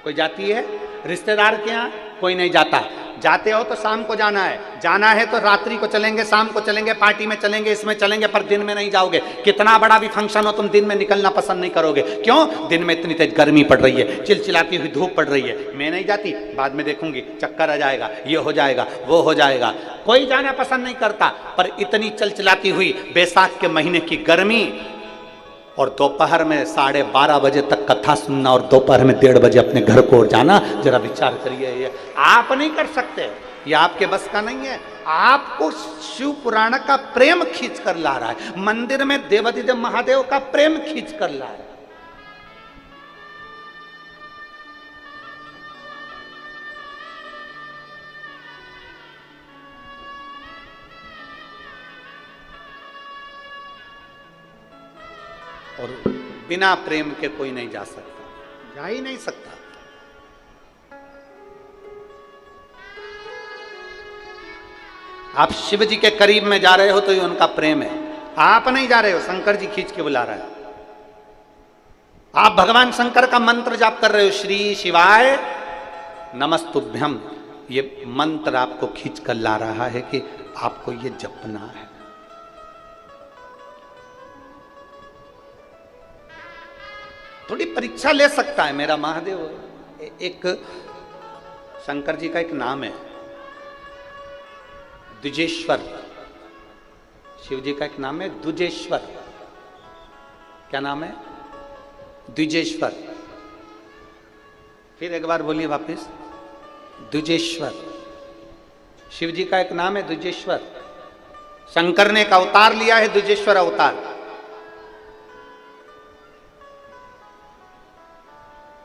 कोई जाती है? रिश्तेदार के यहाँ कोई नहीं जाता। जाते हो तो शाम को जाना है, जाना है तो रात्रि को चलेंगे, शाम को चलेंगे, पार्टी में चलेंगे, इसमें चलेंगे, पर दिन में नहीं जाओगे। कितना बड़ा भी फंक्शन हो तुम दिन में निकलना पसंद नहीं करोगे। क्यों? दिन में इतनी तेज गर्मी पड़ रही है, चिलचिलाती हुई धूप पड़ रही है। मैं नहीं जाती, बाद में देखूंगी, चक्कर आ जाएगा, ये हो जाएगा, वो हो जाएगा। कोई जाना पसंद नहीं करता, पर इतनी चिलचिलाती हुई बैसाख के महीने की गर्मी और दोपहर में 12:30 बजे तक कथा सुनना और दोपहर में 1:30 बजे अपने घर को और जाना, जरा विचार करिए। ये आप नहीं कर सकते, ये आपके बस का नहीं है। आपको शिव पुराण का प्रेम खींच कर ला रहा है, मंदिर में देवाधिदेव महादेव का प्रेम खींच कर ला रहा है। और बिना प्रेम के कोई नहीं जा सकता, जा ही नहीं सकता। आप शिव जी के करीब में जा रहे हो तो ये उनका प्रेम है, आप नहीं जा रहे हो, शंकर जी खींच के बुला रहा है। आप भगवान शंकर का मंत्र जाप कर रहे हो, श्री शिवाय नमस्तुभ्यम, ये मंत्र आपको खींच कर ला रहा है कि आपको ये जपना है। थोड़ी परीक्षा ले सकता है मेरा महादेव। एक शंकर जी का एक नाम है द्विजेश्वर, शिव जी का एक नाम है द्विजेश्वर। क्या नाम है? द्विजेश्वर। फिर एक बार बोलिए वापिस, द्विजेश्वर। शिव जी का एक नाम है द्विजेश्वर। शंकर ने एक अवतार लिया है, द्विजेश्वर अवतार।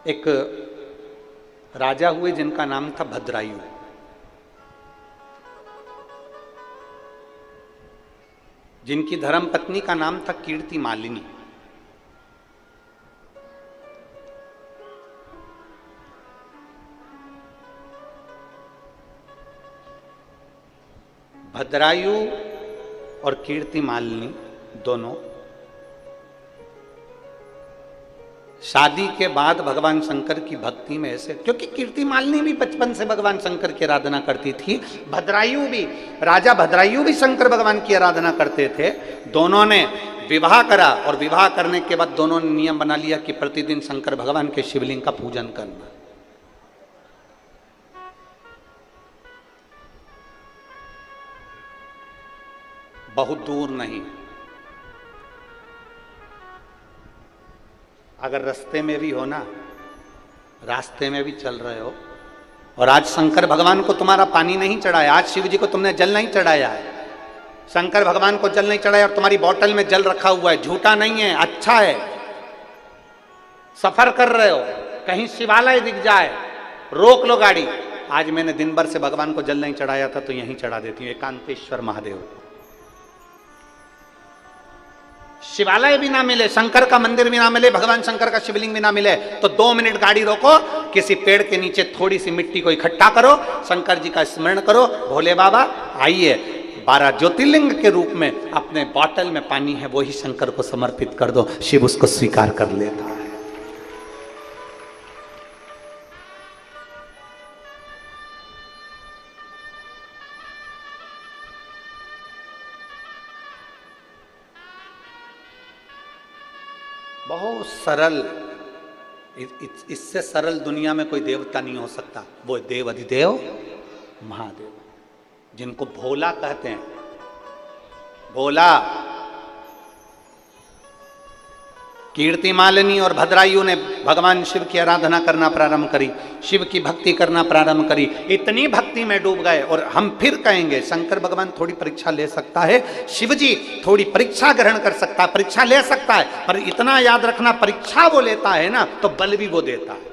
एक राजा हुए जिनका नाम था भद्रायु। जिनकी धर्म पत्नी का नाम था कीर्ति मालिनी। भद्रायु और कीर्ति मालिनी दोनों शादी के बाद भगवान शंकर की भक्ति में ऐसे, क्योंकि कीर्ति मालिनी भी बचपन से भगवान शंकर की आराधना करती थी, भद्रायु भी, राजा भद्रायु भी शंकर भगवान की आराधना करते थे। दोनों ने विवाह करा और विवाह करने के बाद दोनों ने नियम बना लिया कि प्रतिदिन शंकर भगवान के शिवलिंग का पूजन करना। बहुत दूर नहीं, अगर रास्ते में भी हो ना, रास्ते में भी चल रहे हो और आज शंकर भगवान को तुम्हारा पानी नहीं चढ़ाया, आज शिव जी को तुमने जल नहीं चढ़ाया है, शंकर भगवान को जल नहीं चढ़ाया और तुम्हारी बोतल में जल रखा हुआ है, झूठा नहीं है, अच्छा है, सफर कर रहे हो, कहीं शिवालय दिख जाए रोक लो गाड़ी, आज मैंने दिन भर से भगवान को जल नहीं चढ़ाया था तो यहीं चढ़ा देती हूँ, एकांतेश्वर महादेव। शिवालय भी ना मिले, शंकर का मंदिर भी ना मिले, भगवान शंकर का शिवलिंग भी ना मिले, तो 2 मिनट गाड़ी रोको, किसी पेड़ के नीचे थोड़ी सी मिट्टी को इकट्ठा करो, शंकर जी का स्मरण करो, भोले बाबा आइए, 12 ज्योतिर्लिंग के रूप में अपने बॉटल में पानी है वो ही शंकर को समर्पित कर दो, शिव उसको स्वीकार कर लेता है। बहुत सरल, इससे सरल दुनिया में कोई देवता नहीं हो सकता। वो देव अधिदेव महादेव, जिनको भोला कहते हैं। भोला, कीर्ति मालिनी और भद्रायु ने भगवान शिव की आराधना करना प्रारंभ करी, शिव की भक्ति करना प्रारंभ करी, इतनी भक्ति में डूब गए। और हम फिर कहेंगे शंकर भगवान थोड़ी परीक्षा ले सकता है, शिव जी थोड़ी परीक्षा ग्रहण कर सकता है, परीक्षा ले सकता है, पर इतना याद रखना परीक्षा वो लेता है ना तो बल भी वो देता है।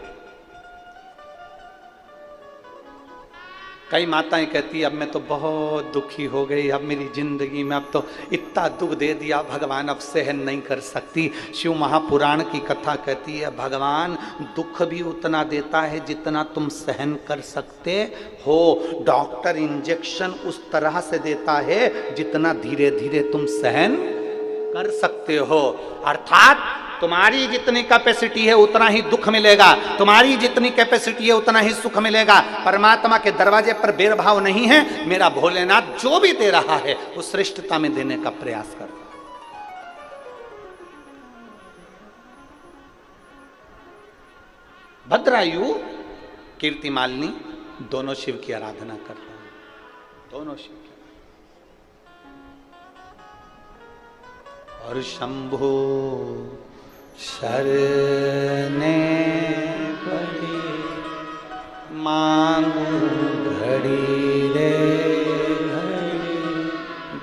कई माताएं कहती अब मैं तो बहुत दुखी हो गई, अब मेरी जिंदगी में अब तो इतना दुख दे दिया भगवान, अब सहन नहीं कर सकती। शिव महापुराण की कथा कहती है भगवान दुख भी उतना देता है जितना तुम सहन कर सकते हो। डॉक्टर इंजेक्शन उस तरह से देता है जितना धीरे धीरे तुम सहन कर सकते हो। अर्थात तुम्हारी जितनी कैपेसिटी है उतना ही दुख मिलेगा, तुम्हारी जितनी कैपेसिटी है उतना ही सुख मिलेगा। परमात्मा के दरवाजे पर भेदभाव नहीं है। मेरा भोलेनाथ जो भी दे रहा है वो श्रेष्ठता में देने का प्रयास करता है। भद्रायु, कीर्ति मालिनी दोनों शिव की आराधना कर रहे हैं, दोनों शिव की। और शंभो शरणे पड़ी मांगू घड़ी रे घड़ी,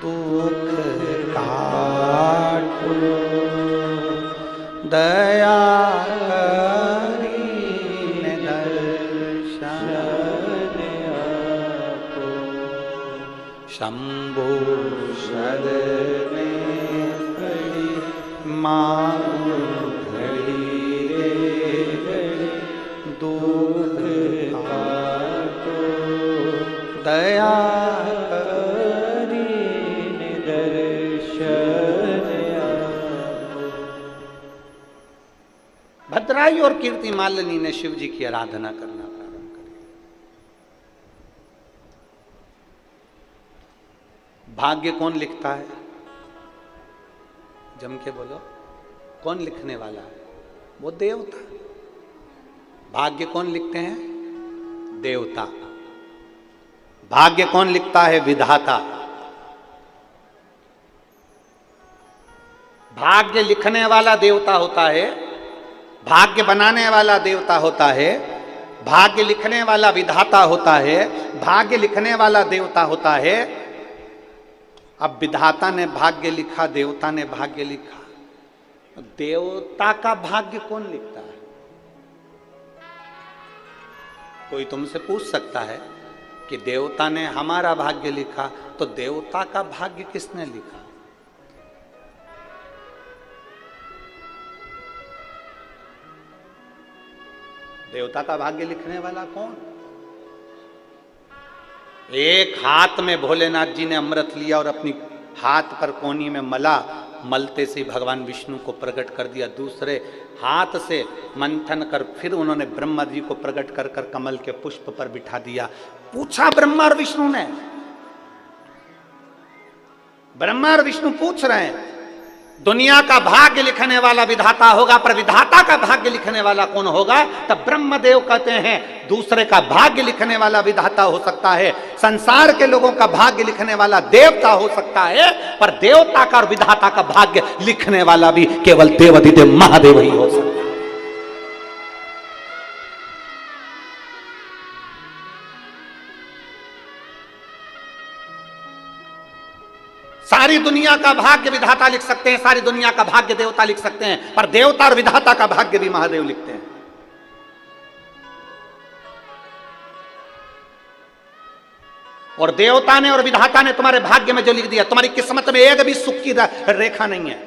दुख काटो दया करी दर्शन आपो। शंभो शरणे पड़ी मांगू दया करी दर्शन आपो। भद्रायु और कीर्ति मालिनी ने शिव जी की आराधना करना प्रारंभ कर। भाग्य कौन लिखता है? जम के बोलो, कौन लिखने वाला है? वो देवता। भाग्य कौन लिखते हैं? देवता। भाग्य कौन लिखता है? विधाता। भाग्य लिखने वाला देवता होता है, भाग्य बनाने वाला देवता होता है, भाग्य लिखने वाला विधाता होता है, भाग्य लिखने वाला देवता होता है। अब विधाता ने भाग्य लिखा, देवता ने भाग्य लिखा, देवता का भाग्य कौन लिखता है? कोई तुमसे पूछ सकता है कि देवता ने हमारा भाग्य लिखा, तो देवता का भाग्य किसने लिखा? देवता का भाग्य लिखने वाला कौन? एक हाथ में भोलेनाथ जी ने अमृत लिया और अपनी हाथ पर कोनी में मला, मलते से भगवान विष्णु को प्रकट कर दिया। दूसरे हाथ से मंथन कर फिर उन्होंने ब्रह्मा जी को प्रकट कर कर कमल के पुष्प पर बिठा दिया। पूछा ब्रह्मा और विष्णु ने, ब्रह्मा और विष्णु पूछ रहे हैं दुनिया का भाग्य लिखने वाला विधाता होगा, पर विधाता का भाग्य लिखने वाला कौन होगा? तब ब्रह्मदेव कहते हैं दूसरे का भाग्य लिखने वाला विधाता हो सकता है, संसार के लोगों का भाग्य लिखने वाला देवता हो सकता है, पर देवता का और विधाता का भाग्य लिखने वाला भी केवल देवाधिदेव महादेव ही हो सकता है। सारी दुनिया का भाग्य विधाता लिख सकते हैं, सारी दुनिया का भाग्य देवता लिख सकते हैं, पर देवता और विधाता का भाग्य भी महादेव लिखते हैं। और देवता ने और विधाता ने तुम्हारे भाग्य में जो लिख दिया, तुम्हारी किस्मत में एक भी सुख की रेखा नहीं है।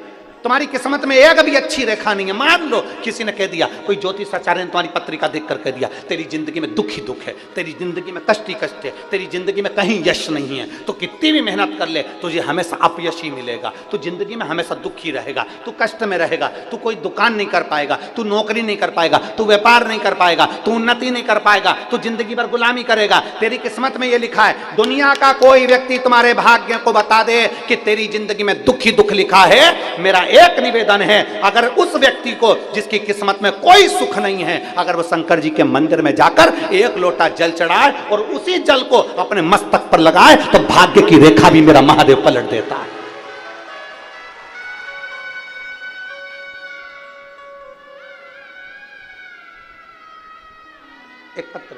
तुम्हारी किस्मत में एक भी अच्छी रेखा नहीं है। मान लो किसी ने कह दिया, कोई ज्योतिषाचार्य ने तुम्हारी पत्रिका देखकर कह दिया तेरी जिंदगी में दुख ही दुख है, तेरी जिंदगी में कष्ट ही कष्ट है, तेरी जिंदगी में कहीं यश नहीं है, तो कितनी भी मेहनत कर ले तुझे हमेशा अपयश ही मिलेगा, तू जिंदगी में हमेशा दुख ही रहेगा, तू कष्ट में रहेगा, तू कोई दुकान नहीं कर पाएगा, तू नौकरी नहीं कर पाएगा, तू व्यापार नहीं कर पाएगा, तू उन्नति नहीं कर पाएगा, तू जिंदगी भर गुलामी करेगा। तेरी किस्मत में यह लिखा है। दुनिया का कोई व्यक्ति तुम्हारे भाग्य को बता दे कि तेरी जिंदगी में दुख ही दुख लिखा है, मेरा एक निवेदन है, अगर उस व्यक्ति को जिसकी किस्मत में कोई सुख नहीं है, अगर वो शंकर जी के मंदिर में जाकर एक लोटा जल चढ़ाए और उसी जल को अपने मस्तक पर लगाए तो भाग्य की रेखा भी मेरा महादेव पलट देता है। एक पत्र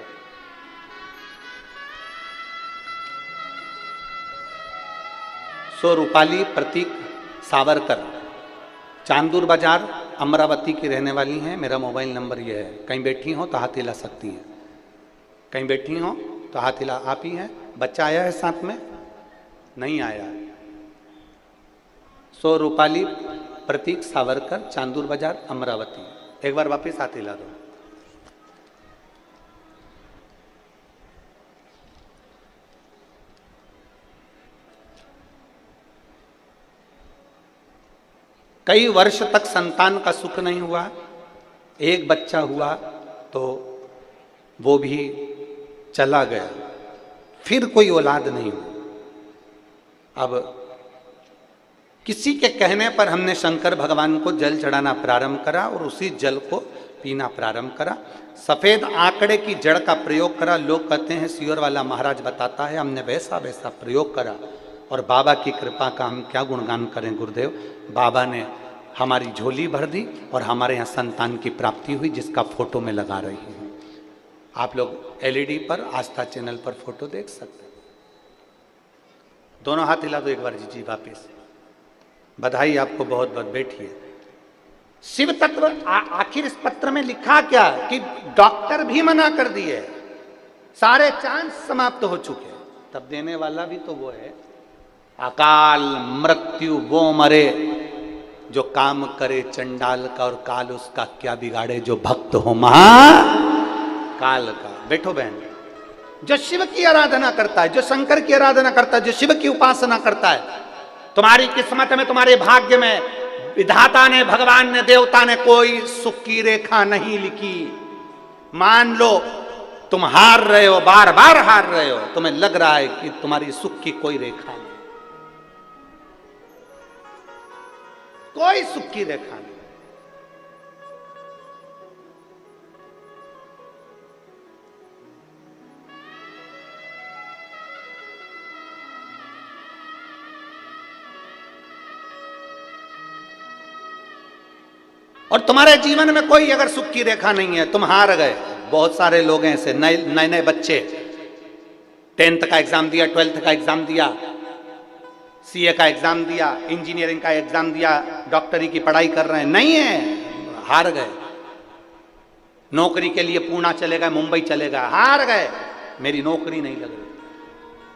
सो रूपाली प्रतीक सावरकर, चांदूर बाजार, अमरावती की रहने वाली हैं। मेरा मोबाइल नंबर ये है। कहीं बैठी हो तो हाथ हिला सकती हैं, कहीं बैठी हो तो हाथ हिला। आप ही हैं? बच्चा आया है साथ में? नहीं आया है। सो रूपाली प्रतीक सावरकर, चांदूर बाजार, अमरावती। एक बार वापिस हाथ हिला दो। कई वर्ष तक संतान का सुख नहीं हुआ, एक बच्चा हुआ तो वो भी चला गया, फिर कोई औलाद नहीं हुआ। अब किसी के कहने पर हमने शंकर भगवान को जल चढ़ाना प्रारंभ करा और उसी जल को पीना प्रारंभ करा। सफेद आंकड़े की जड़ का प्रयोग करा। लोग कहते हैं सियोर वाला महाराज बताता है, हमने वैसा वैसा प्रयोग करा और बाबा की कृपा का हम क्या गुणगान करें गुरुदेव। बाबा ने हमारी झोली भर दी और हमारे यहाँ संतान की प्राप्ति हुई, जिसका फोटो में लगा रही हूँ। आप लोग एलईडी पर आस्था चैनल पर फोटो देख सकते हैं। दोनों हाथ हिला दो एक बार जी वापिस। बधाई आपको बहुत बहुत। बैठिए। शिव तत्व आखिर इस पत्र में लिखा क्या कि डॉक्टर भी मना कर दिए, सारे चांस समाप्त हो चुके, तब देने वाला भी तो वो है। अकाल मृत्यु वो मरे जो काम करे चंडाल का, और काल उसका क्या बिगाड़े जो भक्त हो महाकाल का। बैठो बहन। जो शिव की आराधना करता है, जो शंकर की आराधना करता है, जो शिव की उपासना करता है, तुम्हारी किस्मत में, तुम्हारे भाग्य में विधाता ने, भगवान ने, देवता ने कोई सुख की रेखा नहीं लिखी। मान लो तुम हार रहे हो, बार बार हार रहे हो, तुम्हें लग रहा है कि तुम्हारी सुख की कोई रेखा नहीं, कोई सुख की रेखा नहीं। और तुम्हारे जीवन में कोई अगर सुख की रेखा नहीं है, तुम हार गए। बहुत सारे लोग हैं ऐसे, नए नए बच्चे 10th का एग्जाम दिया, 12th का एग्जाम दिया, सीए का एग्जाम दिया, इंजीनियरिंग का एग्जाम दिया, डॉक्टरी की पढ़ाई कर रहे हैं, नहीं है, हार गए। नौकरी के लिए पूना चले गए, मुंबई चले गए, हार गए। मेरी नौकरी नहीं लग रही,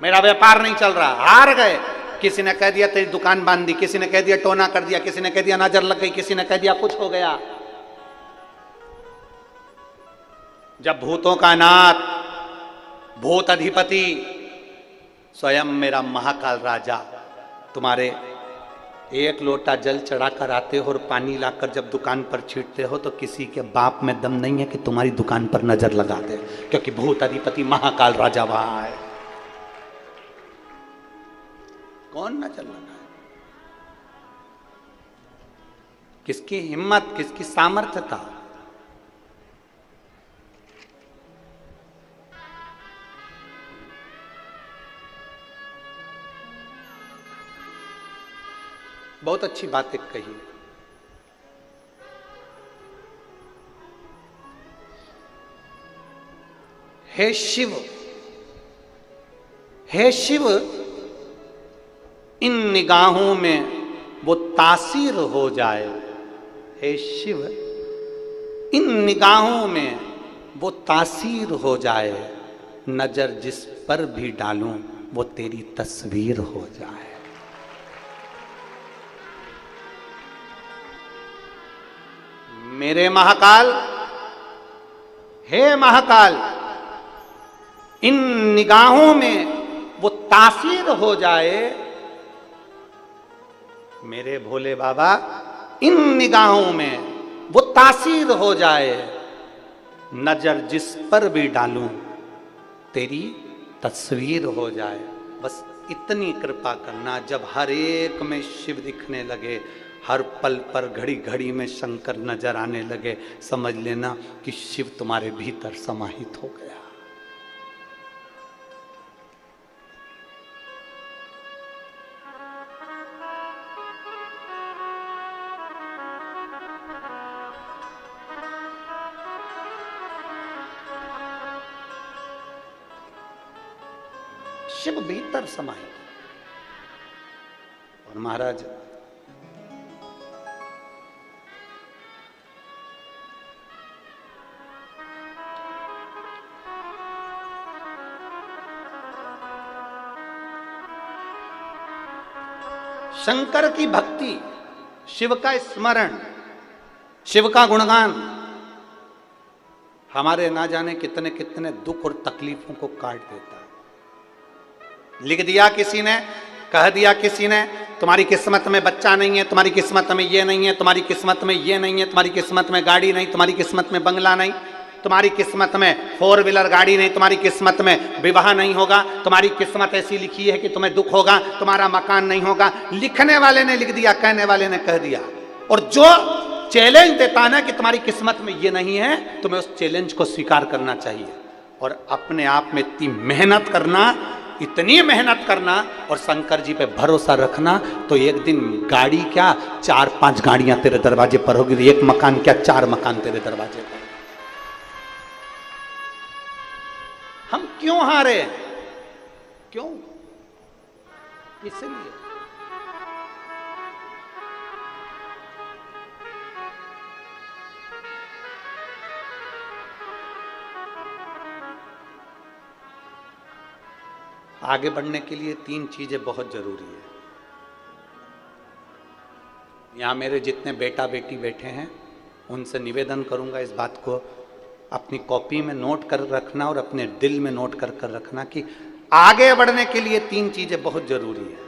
मेरा व्यापार नहीं चल रहा, हार गए। किसी ने कह दिया तेरी दुकान बांध दी, किसी ने कह दिया टोना कर दिया, किसी ने कह दिया नजर लग गई, किसी ने कह दिया कुछ हो गया। जब भूतों का नाथ, भूत अधिपति स्वयं मेरा महाकाल राजा तुम्हारे एक लोटा जल चढ़ाकर आते हो और पानी लाकर जब दुकान पर छींटते हो, तो किसी के बाप में दम नहीं है कि तुम्हारी दुकान पर नजर लगा दे, क्योंकि भूत अधिपति महाकाल राजा वहां है। कौन नजर लगाए? किसकी हिम्मत, किसकी सामर्थ्यता? बहुत अच्छी बात एक कही। हे शिव, हे शिव, इन निगाहों में वो तासीर हो जाए। हे शिव, इन निगाहों में वो तासीर हो जाए, नजर जिस पर भी डालूं वो तेरी तस्वीर हो जाए। मेरे महाकाल, हे महाकाल, इन निगाहों में वो तासीर हो जाए, मेरे भोले बाबा इन निगाहों में वो तासीर हो जाए, नजर जिस पर भी डालूं तेरी तस्वीर हो जाए। बस इतनी कृपा करना। जब हर एक में शिव दिखने लगे, हर पल पर घड़ी घड़ी में शंकर नजर आने लगे, समझ लेना कि शिव तुम्हारे भीतर समाहित हो गया। शिव भीतर समाहित। और महाराज शंकर की भक्ति, शिव का स्मरण, शिव का गुणगान हमारे ना जाने कितने कितने दुख और तकलीफों को काट देता है। लिख दिया किसी ने, कह दिया किसी ने, तुम्हारी किस्मत में बच्चा नहीं है, तुम्हारी किस्मत में ये नहीं है, तुम्हारी किस्मत में ये नहीं है, तुम्हारी किस्मत में गाड़ी नहीं, तुम्हारी किस्मत में बंगला नहीं, तुम्हारी किस्मत में 4 व्हीलर गाड़ी नहीं, तुम्हारी किस्मत में विवाह नहीं होगा, तुम्हारी किस्मत ऐसी लिखी है कि तुम्हें दुख होगा, तुम्हारा मकान नहीं होगा। लिखने वाले ने लिख दिया, कहने वाले ने कह दिया। और जो चैलेंज देता ना कि तुम्हारी किस्मत में ये नहीं है, तुम्हें उस चैलेंज को स्वीकार करना चाहिए और अपने आप में इतनी मेहनत करना, इतनी मेहनत करना और शंकर जी पे भरोसा रखना, तो एक दिन गाड़ी क्या 4-5 गाड़ियां तेरे दरवाजे पर होगी, एक मकान क्या 4 मकान तेरे दरवाजे पर। हम क्यों हारे? क्यों? इसलिए आगे बढ़ने के लिए 3 चीजें बहुत जरूरी है। यहां मेरे जितने बेटा बेटी बैठे हैं उनसे निवेदन करूंगा, इस बात को अपनी कॉपी में नोट कर रखना और अपने दिल में नोट कर कर रखना कि आगे बढ़ने के लिए 3 चीजें बहुत जरूरी है।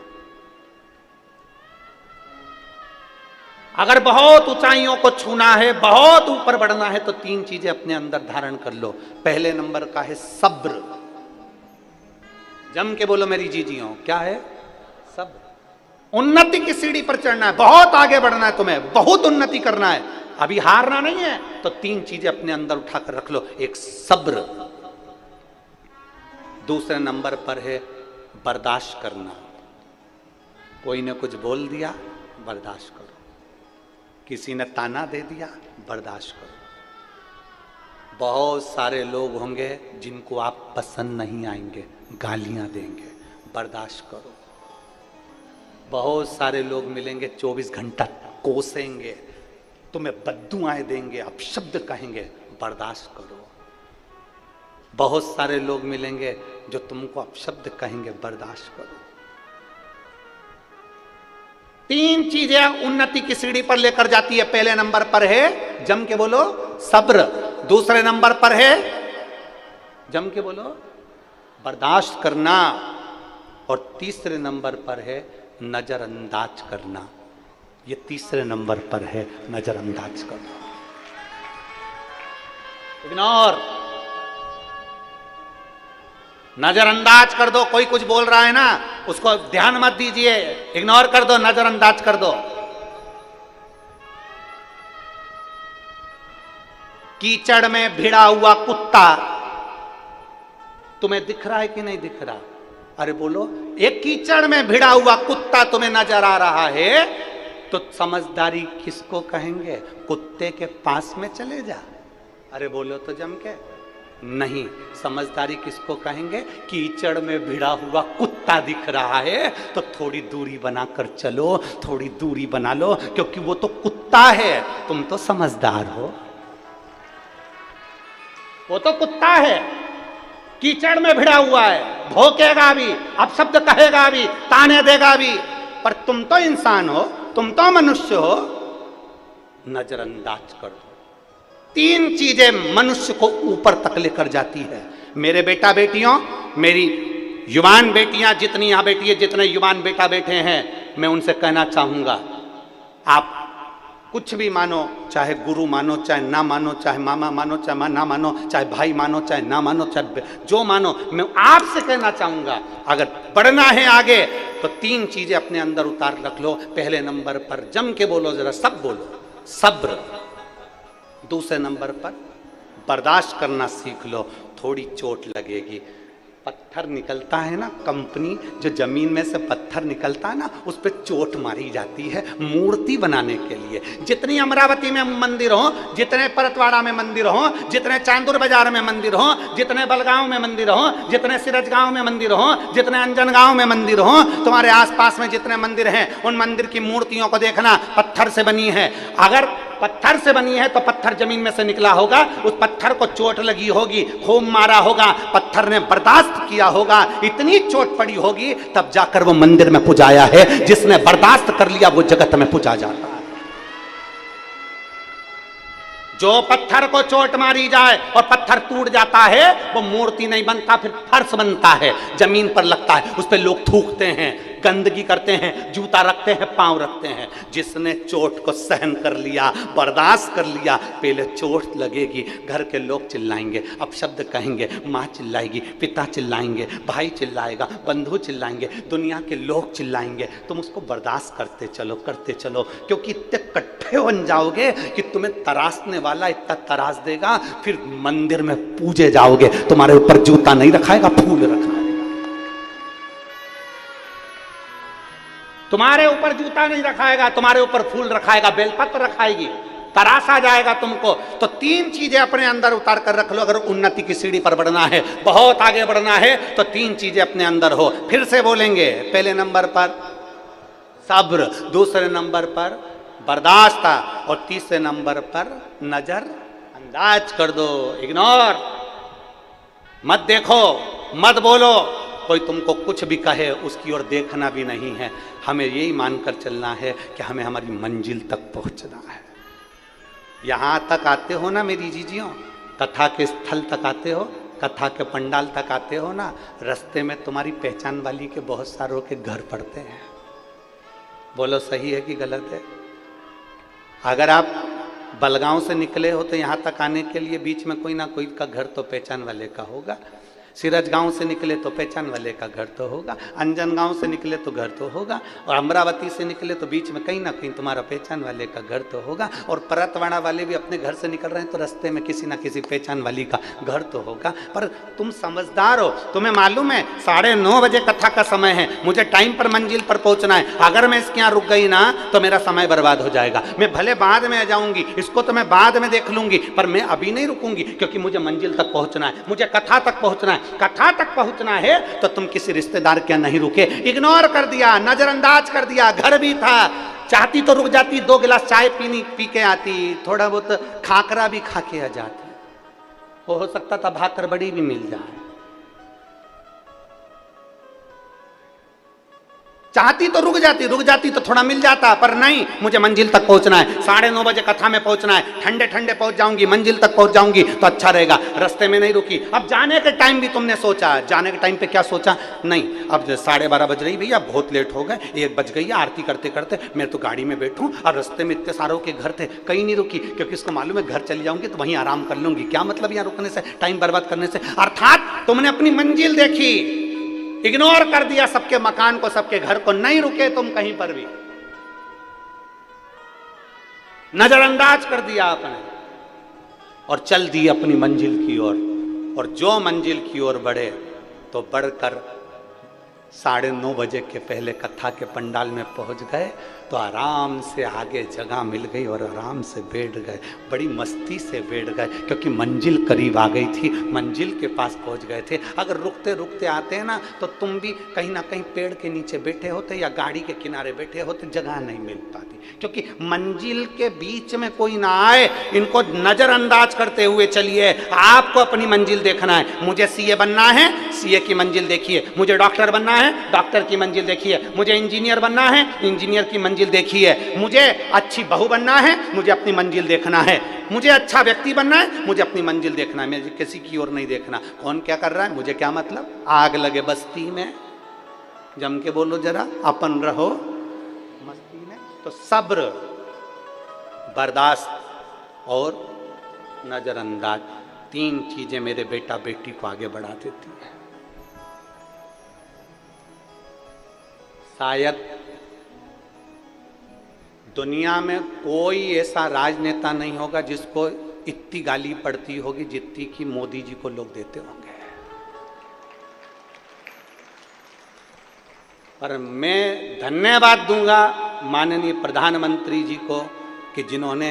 अगर बहुत ऊंचाइयों को छूना है, बहुत ऊपर बढ़ना है, तो 3 चीजें अपने अंदर धारण कर लो। पहले नंबर का है सब्र। जम के बोलो मेरी जीजियों, क्या है? सब्र। उन्नति की सीढ़ी पर चढ़ना है, बहुत आगे बढ़ना है, तुम्हें बहुत उन्नति करना है, अभी हारना नहीं है, तो 3 चीजें अपने अंदर उठाकर रख लो। एक सब्र, दूसरे नंबर पर है बर्दाश्त करना। कोई ने कुछ बोल दिया, बर्दाश्त करो। किसी ने ताना दे दिया, बर्दाश्त करो। बहुत सारे लोग होंगे जिनको आप पसंद नहीं आएंगे, गालियां देंगे, बर्दाश्त करो। बहुत सारे लोग मिलेंगे 24 घंटा कोसेंगे, तुम्हें बद्दुआएं देंगे, अपशब्द कहेंगे, बर्दाश्त करो। बहुत सारे लोग मिलेंगे जो तुमको अपशब्द कहेंगे, बर्दाश्त करो। 3 चीजें उन्नति की सीढ़ी पर लेकर जाती है। पहले नंबर पर है, जम के बोलो, सब्र। दूसरे नंबर पर है, जम के बोलो, बर्दाश्त करना। और तीसरे नंबर पर है नजरअंदाज करना। ये तीसरे नंबर पर है, नजरअंदाज करना, इग्नोर, नजरअंदाज कर दो। कोई कुछ बोल रहा है ना, उसको ध्यान मत दीजिए, इग्नोर कर दो, नजरअंदाज कर दो। कीचड़ में भिड़ा हुआ कुत्ता तुम्हें दिख रहा है कि नहीं दिख रहा? अरे बोलो, एक कीचड़ में भिड़ा हुआ कुत्ता तुम्हें नजर आ रहा है, तो समझदारी किसको कहेंगे? कुत्ते के पास में चले जा। अरे बोलो तो जम के, नहीं, समझदारी किसको कहेंगे? कीचड़ में भिड़ा हुआ कुत्ता दिख रहा है तो थोड़ी दूरी बनाकर चलो, थोड़ी दूरी बना लो, क्योंकि वो तो कुत्ता है, तुम तो समझदार हो। वो तो कुत्ता है, कीचड़ में भिड़ा हुआ है, भौंकेगा भी, अपशब्द कहेगा भी, ताने देगा भी, पर तुम तो इंसान हो, तुम तो मनुष्य हो। नजरअंदाज कर दो। तीन चीजें मनुष्य को ऊपर तक लेकर जाती है। मेरे बेटा बेटियों, मेरी युवान बेटियां जितनी यहां बैठी है, जितने युवान बेटा बैठे हैं, मैं उनसे कहना चाहूंगा, आप कुछ भी मानो, चाहे गुरु मानो, चाहे ना मानो, चाहे मामा मानो, चाहे ना मानो, चाहे भाई मानो, चाहे ना मानो, चाहे जो मानो, मैं आपसे कहना चाहूंगा, अगर बढ़ना है आगे तो तीन चीजें अपने अंदर उतार रख लो। पहले नंबर पर जम के बोलो, जरा सब बोलो, सब्र। दूसरे नंबर पर बर्दाश्त करना सीख लो, थोड़ी चोट लगेगी। पत्थर निकलता है ना, कंपनी जो जमीन में से पत्थर निकलता है ना, उस पर चोट मारी जाती है मूर्ति बनाने के लिए। जितनी अमरावती में मंदिर हो, जितने परतवाड़ा में मंदिर हो, जितने चांदुर बाजार में मंदिर हो, जितने बलगांव में मंदिर हो, जितने सिरजगांव में मंदिर हो, जितने अंजनगांव में मंदिर हो, तुम्हारे आसपास में जितने मंदिर हैं, उन मंदिर की मूर्तियों को देखना, पत्थर से बनी है। अगर पत्थर से बनी है तो पत्थर जमीन में से निकला होगा, उस पत्थर को चोट लगी होगी, खूब मारा होगा, पत्थर ने बर्दाश्त किया होगा, इतनी चोट पड़ी होगी, तब जाकर वो मंदिर में पुजाया है। जिसने बर्दाश्त कर लिया वो जगत में पुजा जाता है। जो पत्थर को चोट मारी जाए और पत्थर टूट जाता है, वो मूर्ति नहीं बनता, फिर फर्श बनता है, जमीन पर लगता है, उस पर लोग थूकते हैं, गंदगी करते हैं, जूता रखते हैं, पांव रखते हैं। जिसने चोट को सहन कर लिया, बर्दाश्त कर लिया, पहले चोट लगेगी, घर के लोग चिल्लाएंगे, अपशब्द कहेंगे, माँ चिल्लाएगी, पिता चिल्लाएंगे, भाई चिल्लाएगा, बंधु चिल्लाएंगे, दुनिया के लोग चिल्लाएंगे, तुम उसको बर्दाश्त करते चलो, करते चलो, क्योंकि इतने कट्ठे बन जाओगे कि तुम्हें तराशने वाला इतना तराश देगा, फिर मंदिर में पूजे जाओगे, तुम्हारे ऊपर जूता नहीं रखाएगा, फूल रखाएगा। तुम्हारे ऊपर जूता नहीं रखाएगा, तुम्हारे ऊपर फूल रखाएगा, बेलपत्र रखाएगी, तराश आ जाएगा तुमको। तो तीन चीजें अपने अंदर उतार कर रख लो। अगर उन्नति की सीढ़ी पर बढ़ना है, बहुत आगे बढ़ना है, तो तीन चीजें अपने अंदर हो। फिर से बोलेंगे, पहले नंबर पर सब्र, दूसरे नंबर पर बर्दाश्त, और तीसरे नंबर पर नजर अंदाज कर दो, इग्नोर मत देखो, मत बोलो। कोई तुमको कुछ भी कहे उसकी ओर देखना भी नहीं है। हमें यही मानकर चलना है कि हमें हमारी मंजिल तक पहुंचना है। यहां तक आते हो ना मेरी जीजियों, कथा के स्थल तक आते हो, कथा के पंडाल तक आते हो ना, रास्ते में तुम्हारी पहचान वाली के बहुत सारों के घर पड़ते हैं। बोलो सही है कि गलत है? अगर आप बलगांव से निकले हो तो यहाँ तक आने के लिए बीच में कोई ना कोई का घर तो पहचान वाले का होगा। सिरज गांव से निकले तो पहचान वाले का घर तो होगा, अंजन गांव से निकले तो घर तो होगा, और अमरावती से निकले तो बीच में कहीं ना कहीं तुम्हारा पहचान वाले का घर तो होगा, और परतवाड़ा वाले भी अपने घर से निकल रहे हैं तो रास्ते में किसी ना किसी पहचान वाली का घर तो होगा। पर तुम समझदार हो, तुम्हें मालूम है 9:30 बजे कथा का समय है, मुझे टाइम पर मंजिल पर पहुंचना है। अगर मैं इसके यहाँ रुक गई ना तो मेरा समय बर्बाद हो जाएगा। मैं भले बाद में आ जाऊंगी, इसको तो मैं बाद में देख लूंगी, पर मैं अभी नहीं रुकूंगी, क्योंकि मुझे मंजिल तक पहुंचना है, मुझे कथा तक पहुंचना है। कथा तक पहुंचना है तो तुम किसी रिश्तेदार के नहीं रुके, इग्नोर कर दिया, नजरअंदाज कर दिया। घर भी था, चाहती तो रुक जाती, 2 गिलास चाय पी के आती, थोड़ा बहुत खाकरा भी खा के आ जाती, वो हो सकता था भाकर बड़ी भी मिल जाए। चाहती तो रुक जाती तो थोड़ा मिल जाता, पर नहीं, मुझे मंजिल तक पहुंचना है। 9:30 बजे कथा में पहुंचना है, ठंडे ठंडे पहुंच जाऊंगी, मंजिल तक पहुंच जाऊंगी तो अच्छा रहेगा, रास्ते में नहीं रुकी। अब जाने के टाइम भी तुमने सोचा, जाने के टाइम पे क्या सोचा? नहीं, अब 12:30 बज रही, भैया बहुत लेट हो गए, 1 बज गई, आरती करते करते मैं तो गाड़ी में बैठूं, और रास्ते में इतने सारों के घर थे, कहीं नहीं रुकी, क्योंकि इसको मालूम है घर चली जाऊंगी तो वहीं आराम कर लूंगी, क्या मतलब यहाँ रुकने से, टाइम बर्बाद करने से। अर्थात तुमने अपनी मंजिल देखी, इग्नोर कर दिया सबके मकान को, सबके घर को, नहीं रुके तुम कहीं पर भी, नजरअंदाज कर दिया आपने, और चल दी अपनी मंजिल की ओर। और जो मंजिल की ओर बढ़े तो बढ़कर 9:30 बजे के पहले कथा के पंडाल में पहुंच गए तो आराम से आगे जगह मिल गई और आराम से बैठ गए, बड़ी मस्ती से बैठ गए, क्योंकि मंजिल करीब आ गई थी, मंजिल के पास पहुंच गए थे। अगर रुकते रुकते आते हैं ना तो तुम भी कहीं ना कहीं पेड़ के नीचे बैठे होते या गाड़ी के किनारे बैठे होते, जगह नहीं मिल पाती, क्योंकि मंजिल के बीच में कोई ना आए। इनको नजरअंदाज करते हुए चलिए, आपको अपनी मंजिल देखना है। मुझे सीए बनना है, सीए की मंजिल देखी है, मुझे डॉक्टर बनना है, डॉक्टर की मंजिल देखी है, मुझे इंजीनियर बनना है, इंजीनियर की मंजिल देखी है, मुझे अच्छी बहू बनना है, मुझे अपनी मंजिल देखना है, मुझे अच्छा व्यक्ति बनना है, मुझे अपनी मंजिल देखना है, मुझे किसी की ओर नहीं देखना। कौन क्या कर रहा है मुझे क्या मतलब। आग लगे बस्ती में, जम के बोलो जरा, अपन रहो मस्ती में। तो सब्र, बर्दाश्त और नजरअंदाज, तीन चीजें मेरे बेटा बेटी को आगे बढ़ा देती है। शायद दुनिया में कोई ऐसा राजनेता नहीं होगा जिसको इतनी गाली पड़ती होगी जितनी कि मोदी जी को लोग देते होंगे। पर मैं धन्यवाद दूंगा माननीय प्रधानमंत्री जी को कि जिन्होंने,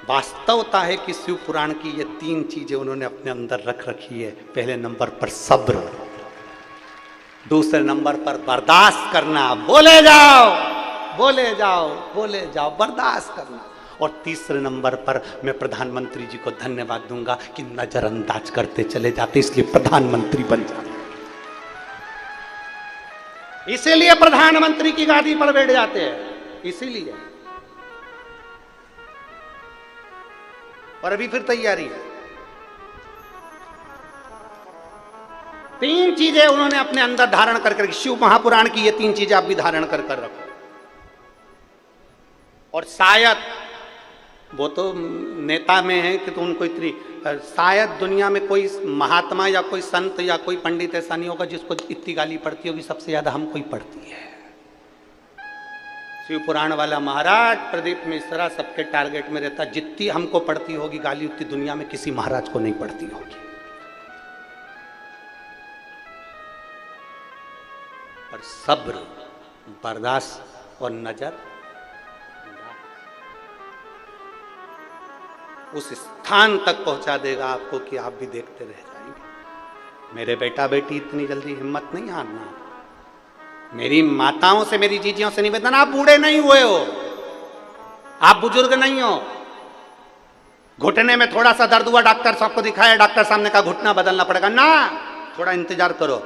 वास्तवता है कि शिव पुराण की ये तीन चीजें उन्होंने अपने अंदर रख रखी है। पहले नंबर पर सब्र, दूसरे नंबर पर बर्दाश्त करना, बोले जाओ बोले जाओ बोले जाओ, बर्दाश्त करना, और तीसरे नंबर पर मैं प्रधानमंत्री जी को धन्यवाद दूंगा कि नजरअंदाज करते चले जाते, इसलिए प्रधानमंत्री बन जाते, इसीलिए प्रधानमंत्री की गादी पर बैठ जाते हैं, इसीलिए। और अभी फिर तैयारी है। तीन चीजें उन्होंने अपने अंदर धारण कर शिव महापुराण की ये तीन चीजें आप भी धारण कर रखो। और शायद वो तो नेता में है कि तो उनको इतनी, शायद दुनिया में कोई महात्मा या कोई संत या कोई पंडित ऐसा नहीं होगा जिसको इतनी गाली पड़ती होगी, सबसे ज्यादा हमको ही पड़ती है। शिव पुराण वाला महाराज प्रदीप मिश्रा सबके टारगेट में रहता, जितनी हमको पड़ती होगी गाली उतनी दुनिया में किसी महाराज को नहीं पड़ती होगी। पर सब्र, बर्दाश्त और नजर उस स्थान तक पहुंचा देगा आपको कि आप भी देखते रह जाएंगे। मेरे बेटा बेटी इतनी जल्दी हिम्मत नहीं हारना। मेरी माताओं से, मेरी जीजियों से निवेदन, आप बूढ़े नहीं हुए हो, आप बुजुर्ग नहीं हो। घुटने में थोड़ा सा दर्द हुआ, डॉक्टर साहब को दिखाया, डॉक्टर साहब ने कहा घुटना बदलना पड़ेगा ना, थोड़ा इंतजार करो।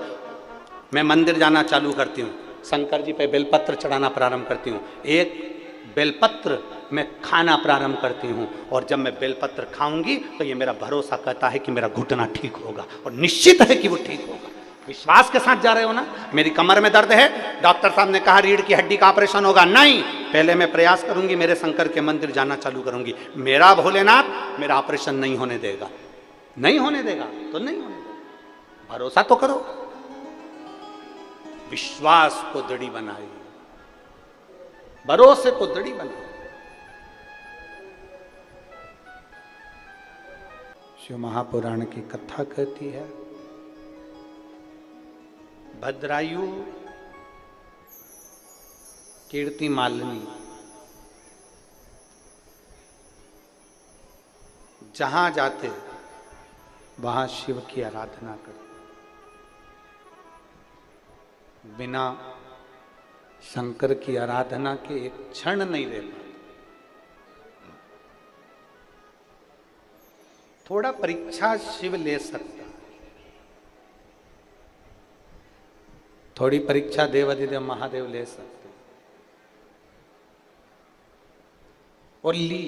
मैं मंदिर जाना चालू करती हूँ, शंकर जी पे बेलपत्र चढ़ाना प्रारंभ करती हूँ, एक बेलपत्र मैं खाना प्रारंभ करती हूँ, और जब मैं बेलपत्र खाऊंगी तो ये मेरा भरोसा कहता है कि मेरा घुटना ठीक होगा, और निश्चित है कि वो ठीक होगा। विश्वास के साथ जा रहे हो ना। मेरी कमर में दर्द है, डॉक्टर साहब ने कहा रीढ़ की हड्डी का ऑपरेशन होगा, नहीं, पहले मैं प्रयास करूंगी, मेरे शंकर के मंदिर जाना चालू करूंगी, मेरा भोलेनाथ मेरा ऑपरेशन नहीं होने देगा। नहीं होने देगा तो नहीं होने देगा, भरोसा तो करो। विश्वास को दृढ़ बनाए, भरोसे को दृढ़ बनाए। शिव महापुराण की कथा कहती है, भद्रायु कीर्ति मालिनी जहां जाते वहां शिव की आराधना करते, बिना शंकर की आराधना के एक क्षण नहीं रह पाते। थोड़ा परीक्षा शिव ले सकता, थोड़ी परीक्षा देवाधिदेव महादेव ले सकते, और ली।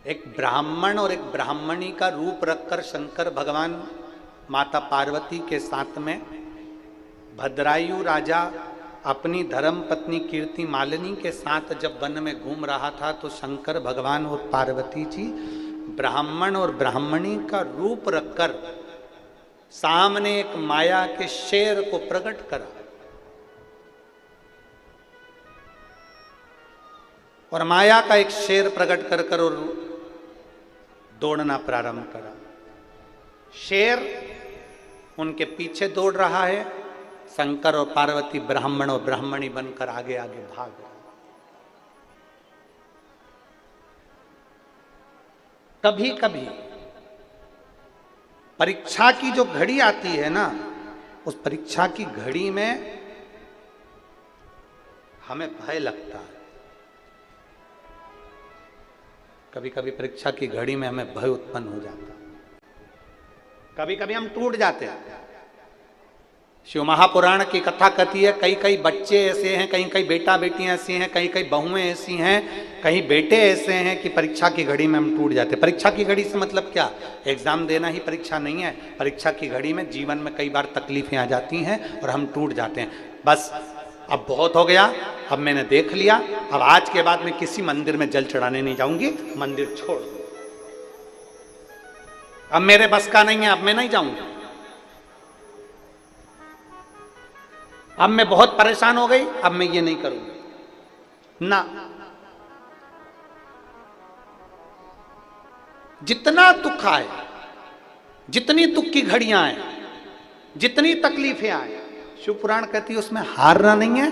एक ब्राह्मण और एक ब्राह्मणी का रूप रखकर शंकर भगवान माता पार्वती के साथ में भद्रायु राजा अपनी धर्म पत्नी कीर्ति मालिनी के साथ जब वन में घूम रहा था, तो शंकर भगवान और पार्वती जी ब्राह्मण और ब्राह्मणी का रूप रखकर सामने एक माया के शेर को प्रकट करा, और माया का एक शेर प्रकट कर और दौड़ना प्रारंभ करा। शेर उनके पीछे दौड़ रहा है, शंकर और पार्वती ब्राह्मण और ब्राह्मणी बनकर आगे आगे भाग रहे। कभी कभी परीक्षा की जो घड़ी आती है ना, उस परीक्षा की घड़ी में हमें भय लगता है। कभी कभी परीक्षा की घड़ी में हमें भय उत्पन्न हो जाता है। कभी कभी हम टूट जाते हैं। शिव महापुराण की कथा कहती है कई कई बच्चे ऐसे हैं, कई कई बेटा बेटियां ऐसी हैं, कई कई बहुएं ऐसी हैं, कई बेटे ऐसे हैं कि परीक्षा की घड़ी में हम टूट जाते हैं। परीक्षा की घड़ी से मतलब क्या? एग्जाम देना ही परीक्षा नहीं है। परीक्षा की घड़ी में जीवन में कई बार तकलीफें आ जाती हैं और हम टूट जाते हैं। बस अब बहुत हो गया, अब मैंने देख लिया, अब आज के बाद मैं किसी मंदिर में जल चढ़ाने नहीं जाऊंगी, मंदिर छोड़ दो, अब मेरे बस का नहीं है, अब मैं नहीं जाऊंगी, अब मैं बहुत परेशान हो गई, अब मैं ये नहीं करूंगी ना। जितना दुख आए, जितनी दुख की घड़ियां आए, जितनी तकलीफें आए, शिव पुराण कहती है उसमें हारना नहीं है,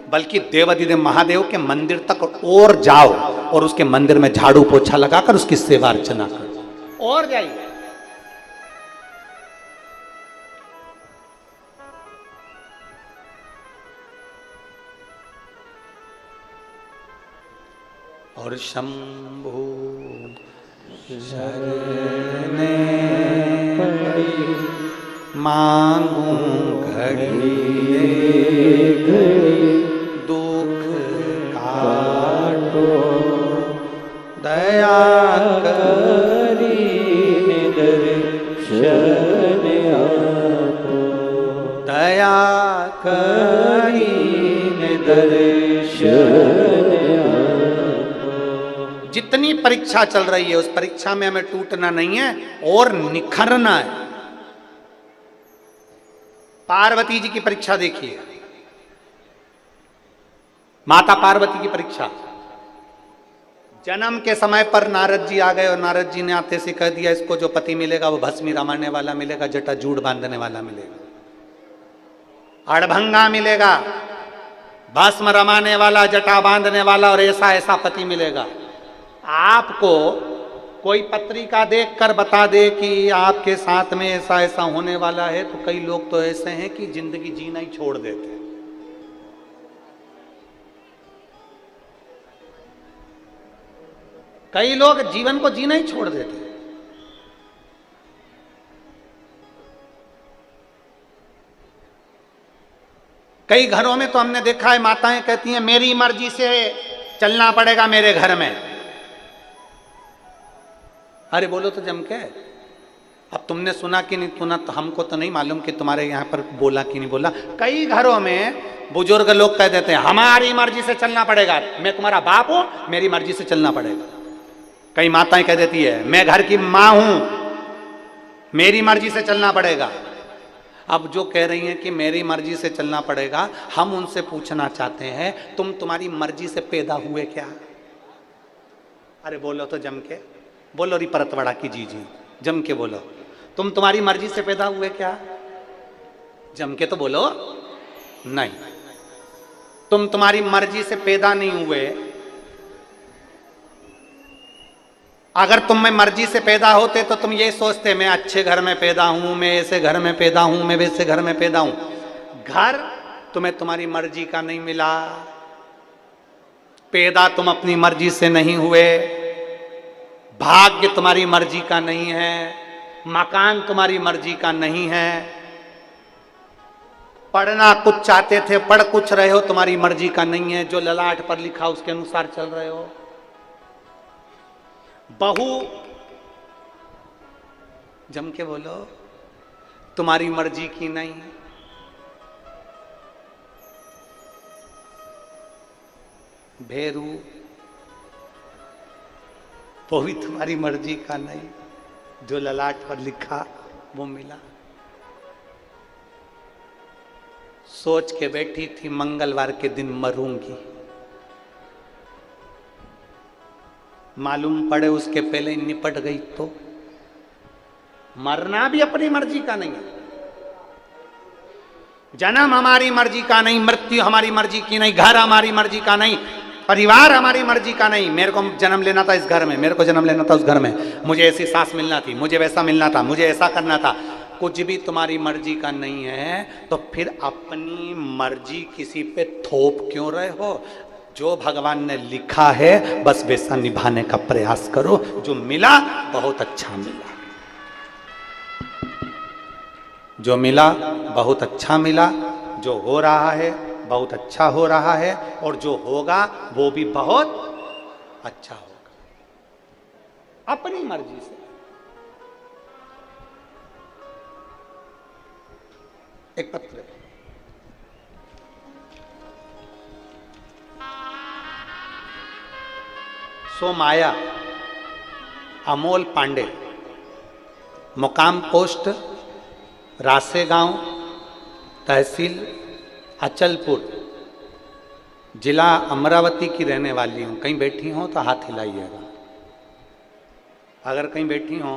बल्कि देवाधिदेव महादेव के मंदिर तक और जाओ और उसके मंदिर में झाड़ू पोछा लगाकर उसकी सेवा अर्चना करो और जाइए। और शंभु शरणे मांगू घड़ी दुख काटो दया करी दर्शन आपो, दया करी दर्शन। जितनी परीक्षा चल रही है उस परीक्षा में हमें टूटना नहीं है और निखरना है। पार्वती जी की परीक्षा देखिए, माता पार्वती की परीक्षा। जन्म के समय पर नारद जी आ गए और नारद जी ने आते से कह दिया इसको जो पति मिलेगा वो भस्मी रमाने वाला मिलेगा, जटा जूड़ बांधने वाला मिलेगा, अड़भंगा मिलेगा, भस्म रमाने वाला, जटा बांधने वाला, और ऐसा ऐसा पति मिलेगा। आपको कोई पत्रिका देखकर बता दे कि आपके साथ में ऐसा ऐसा होने वाला है, तो कई लोग तो ऐसे हैं कि जिंदगी जीना ही छोड़ देते। कई लोग जीवन को जीना ही छोड़ देते। कई घरों में तो हमने देखा है माताएं कहती हैं मेरी मर्जी से चलना पड़ेगा मेरे घर में। अरे बोलो तो जम के। अब तुमने सुना कि नहीं सुना तो हमको तो नहीं मालूम कि तुम्हारे यहाँ पर बोला कि नहीं बोला। कई घरों में बुजुर्ग लोग कह देते हैं हमारी मर्जी से चलना पड़ेगा, मैं तुम्हारा बाप हूं, मेरी मर्जी से चलना पड़ेगा। कई माताएं कह देती है मैं घर की मां हूं, मेरी मर्जी से चलना पड़ेगा। अब जो कह रही हैं कि मेरी मर्जी से चलना पड़ेगा, हम उनसे पूछना चाहते हैं तुम्हारी मर्जी से पैदा हुए क्या? अरे बोलो तो जम के, बोलो री परतवाड़ा की जी जम के बोलो, तुम्हारी मर्जी से पैदा हुए क्या? जम के तो बोलो नहीं, तुम्हारी मर्जी से पैदा नहीं हुए। अगर तुम में मर्जी से पैदा होते तो तुम ये सोचते मैं अच्छे घर में पैदा हूं, मैं ऐसे घर में पैदा हूं, मैं वैसे घर में पैदा हूं। घर तुम्हें तुम्हारी मर्जी का नहीं मिला, पैदा तुम अपनी मर्जी से नहीं हुए, भाग्य तुम्हारी मर्जी का नहीं है, मकान तुम्हारी मर्जी का नहीं है, पढ़ना कुछ चाहते थे पढ़ कुछ रहे हो, तुम्हारी मर्जी का नहीं है, जो ललाट पर लिखा उसके अनुसार चल रहे हो। बहू जम के बोलो तुम्हारी मर्जी की नहीं। भेरू वो भी तुम्हारी मर्जी का नहीं, जो ललाट पर लिखा वो मिला। सोच के बैठी थी मंगलवार के दिन मरूंगी, मालूम पड़े उसके पहले निपट गई तो। मरना भी अपनी मर्जी का नहीं है, जन्म हमारी मर्जी का नहीं, मृत्यु हमारी मर्जी की नहीं, घर हमारी मर्जी का नहीं, परिवार हमारी मर्जी का नहीं। मेरे को जन्म लेना था इस घर में, मेरे को जन्म लेना था उस घर में, मुझे ऐसी सास मिलना थी, मुझे वैसा मिलना था, मुझे ऐसा करना था। कुछ भी तुम्हारी मर्जी का नहीं है तो फिर अपनी मर्जी किसी पे थोप क्यों रहे हो? जो भगवान ने लिखा है बस वैसा निभाने का प्रयास करो। जो मिला बहुत अच्छा मिला। जो मिला बहुत अच्छा मिला, जो हो रहा है बहुत अच्छा हो रहा है, और जो होगा वो भी बहुत अच्छा होगा, अपनी मर्जी से। एक पत्र सोमाया अमोल पांडे, मुकाम पोस्ट रासे गांव, तहसील अचलपुर, जिला अमरावती की रहने वाली हूं। कहीं बैठी हो तो हाथ हिलाइएगा, अगर कहीं बैठी हो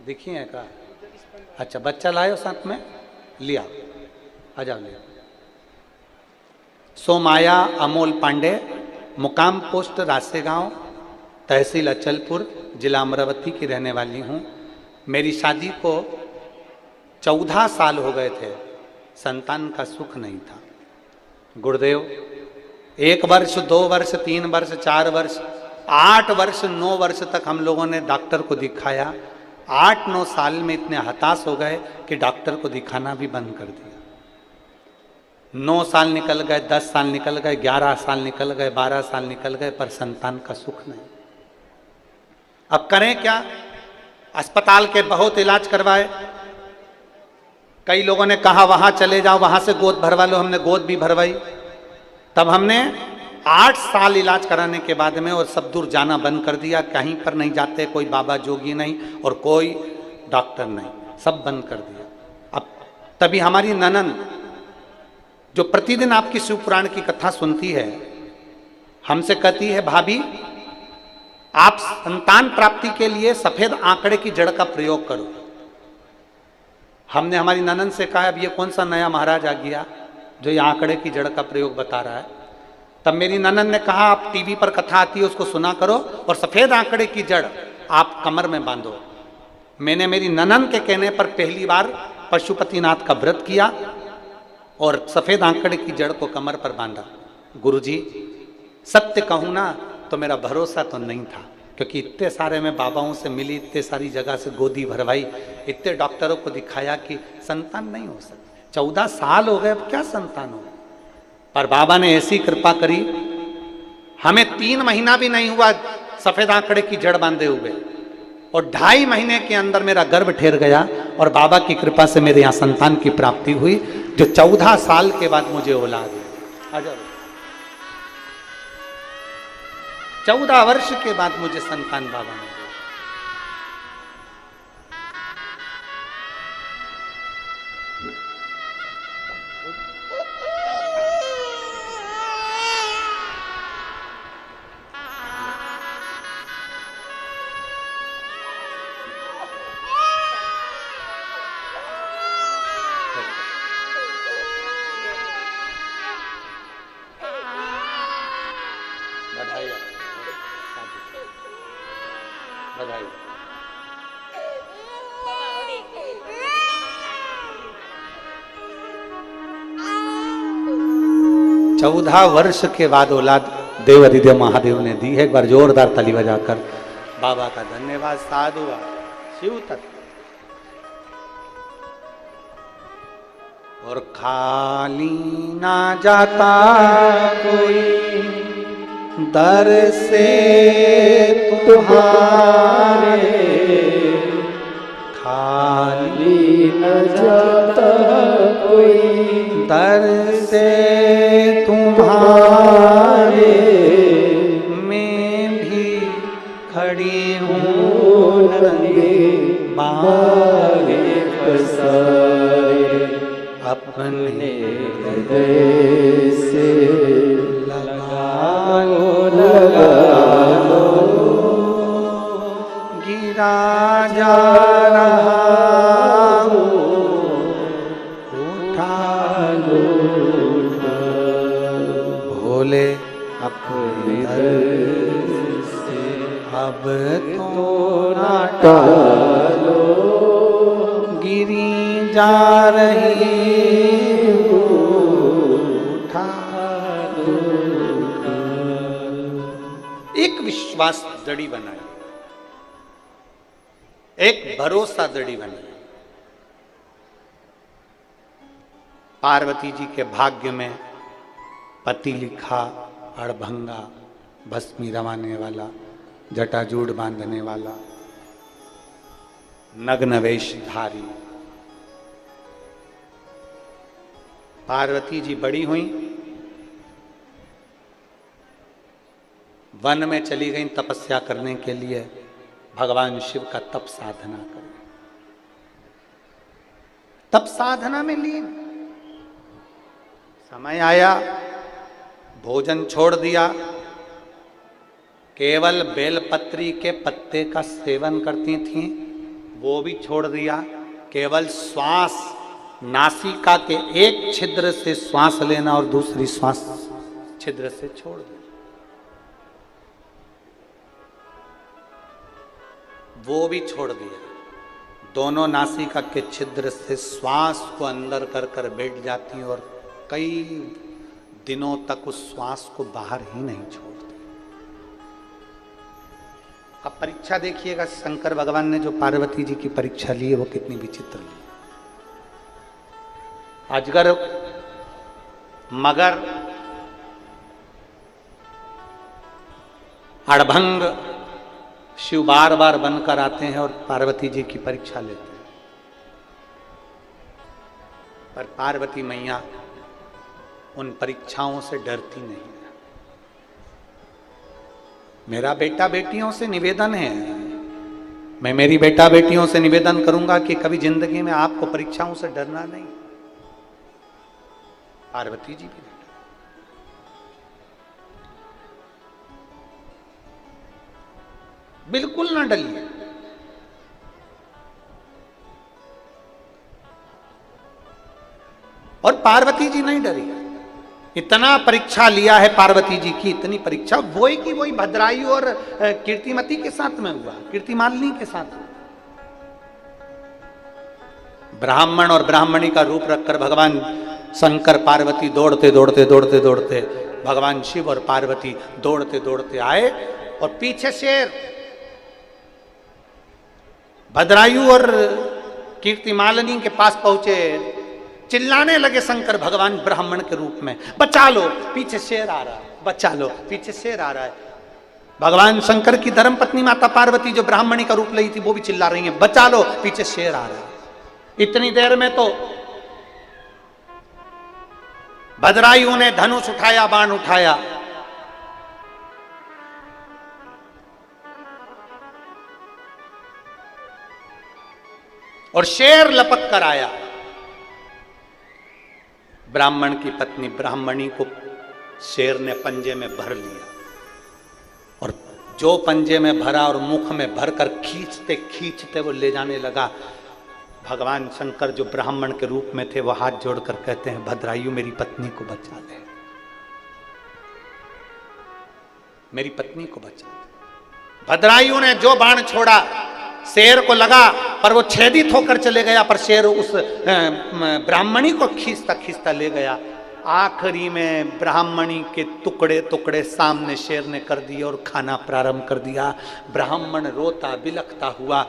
देखिए का। अच्छा, बच्चा लायो साथ में, लिया, आ जाओ लिया। सोमाया अमोल पांडे, मुकाम पोस्ट रासे गांव, तहसील अचलपुर, जिला अमरावती की रहने वाली हूँ। मेरी शादी को 14 साल हो गए थे, संतान का सुख नहीं था। गुरुदेव 1 वर्ष, 2 वर्ष, 3 वर्ष, 4 वर्ष, 8 वर्ष, 9 वर्ष तक हम लोगों ने डॉक्टर को दिखाया। 8-9 साल में इतने हताश हो गए कि डॉक्टर को दिखाना भी बंद कर दिया। 9 साल निकल गए, 10 साल निकल गए, 11 साल निकल गए, 12 साल निकल गए, पर संतान का सुख नहीं। अब करें क्या? अस्पताल के बहुत इलाज करवाए। कई लोगों ने कहा वहां चले जाओ, वहां से गोद भरवा लो, हमने गोद भी भरवाई। तब हमने 8 साल इलाज कराने के बाद में और सब दूर जाना बंद कर दिया। कहीं पर नहीं जाते, कोई बाबा जोगी नहीं और कोई डॉक्टर नहीं, सब बंद कर दिया। अब तभी हमारी ननद जो प्रतिदिन आपकी शिव पुराण की कथा सुनती है, हमसे कहती है, भाभी आप संतान प्राप्ति के लिए सफेद आंकड़े की जड़ का प्रयोग करो। हमने हमारी ननद से कहा, अब ये कौन सा नया महाराज आ गया जो ये आंकड़े की जड़ का प्रयोग बता रहा है। तब मेरी ननद ने कहा, आप टीवी पर कथा आती है उसको सुना करो और सफेद आंकड़े की जड़ आप कमर में बांधो। मैंने मेरी ननद के कहने पर पहली बार पशुपतिनाथ का व्रत किया और सफेद आंकड़े की जड़ को कमर पर बांधा। गुरुजी सत्य कहूं ना तो मेरा भरोसा तो नहीं था, क्योंकि इतने सारे मैं बाबाओं से मिली, इतने सारी जगह से गोदी भरवाई, इतने डॉक्टरों को दिखाया कि संतान नहीं हो सकती। 14 साल हो गए, अब क्या संतान हो। पर बाबा ने ऐसी कृपा करी, हमें 3 महीना भी नहीं हुआ सफेद आंकड़े की जड़ बांधे हुए, और 2.5 महीने के अंदर मेरा गर्भ ठहर गया और बाबा की कृपा से मेरे यहाँ संतान की प्राप्ति हुई, जो 14 साल के बाद मुझे औलाद हुई। आ जाओ, 14 वर्ष के बाद मुझे संतान बाबा ने दिया। बधाई, बधाई। 14 वर्ष के बाद औलाद देव अधिदेव महादेव ने दी है। एक बार जोरदार ताली बजाकर बाबा का धन्यवाद। साधुवाद, शिव तत्व। और खाली ना जाता कोई दर से तुम्हारे, खाली न जाता कोई दर से तुम्हारे, मैं भी खड़ी हूँ नंगे बागे पसारे, अपने हृदय से लगा लो, गिरा जा रहा हूँ, उठा लो भोले अपने दर से, अब तो ना टालो, गिरी जा रही हूँ, उठा लो। एक विश्वास दड़ी बनाई, एक भरोसा दड़ी बनाई। पार्वती जी के भाग्य में पति लिखा, अड़भंगा, भस्मी रवाने वाला, जटाजूड़ बांधने वाला, नग्न वेशधारी। पार्वती जी बड़ी हुई, वन में चली गई तपस्या करने के लिए, भगवान शिव का तप साधना कर। तप साधना में लीन, समय आया, भोजन छोड़ दिया, केवल बेलपत्री के पत्ते का सेवन करती थीं, वो भी छोड़ दिया। केवल श्वास, नासिका के एक छिद्र से श्वास लेना और दूसरी श्वास छिद्र से छोड़ देना, वो भी छोड़ दिया। दोनों नासिका के छिद्र से श्वास को अंदर कर कर बैठ जाती और कई दिनों तक उस श्वास को बाहर ही नहीं छोड़ती। अब परीक्षा देखिएगा, शंकर भगवान ने जो पार्वती जी की परीक्षा ली है वो कितनी विचित्र ली। अजगर, मगर, अड़भंग शिव बार बार बनकर आते हैं और पार्वती जी की परीक्षा लेते हैं। पर पार्वती मैया उन परीक्षाओं से डरती नहीं। मेरा बेटा बेटियों से निवेदन है, मैं मेरी बेटा बेटियों से निवेदन करूंगा कि कभी जिंदगी में आपको परीक्षाओं से डरना नहीं। पार्वती जी भी बिल्कुल ना डरिए। और पार्वती जी नहीं डरी। इतना परीक्षा लिया है पार्वती जी की, इतनी परीक्षा वही की वही भद्रायु और कीर्तिमती के साथ में हुआ, कीर्तिमालिनी के साथ हुआ। ब्राह्मण और ब्राह्मणी का रूप रखकर भगवान शंकर पार्वती दौड़ते दौड़ते दौड़ते दौड़ते, भगवान शिव और पार्वती दौड़ते दौड़ते आए और पीछे शेर। भद्रायु और कीर्तिमालिनी के पास पहुंचे, चिल्लाने लगे शंकर भगवान ब्राह्मण के रूप में, बचा लो पीछे शेर आ रहा है, बचा लो पीछे शेर आ रहा है। भगवान शंकर की धर्मपत्नी माता पार्वती जो ब्राह्मणी का रूप ली थी वो भी चिल्ला रही है, बचा लो पीछे शेर आ रहा है। इतनी देर में तो भद्रायु ने धनुष उठाया, बाण उठाया, और शेर लपक कर आया। ब्राह्मण की पत्नी ब्राह्मणी को शेर ने पंजे में भर लिया और जो पंजे में भरा और मुख में भरकर खींचते खींचते वो ले जाने लगा। भगवान शंकर जो ब्राह्मण के रूप में थे वो हाथ जोड़कर कहते हैं, भद्रायु मेरी पत्नी को बचा ले, मेरी पत्नी को बचा ले। भद्रायु ने जो बाण छोड़ा शेर को लगा, पर वो छेदित होकर चले गया, पर शेर उस ब्राह्मणी को खींचता खींचता ले गया। आखिरी में ब्राह्मणी के टुकड़े टुकड़े सामने शेर ने कर दिए और खाना प्रारंभ कर दिया। ब्राह्मण रोता बिलखता हुआ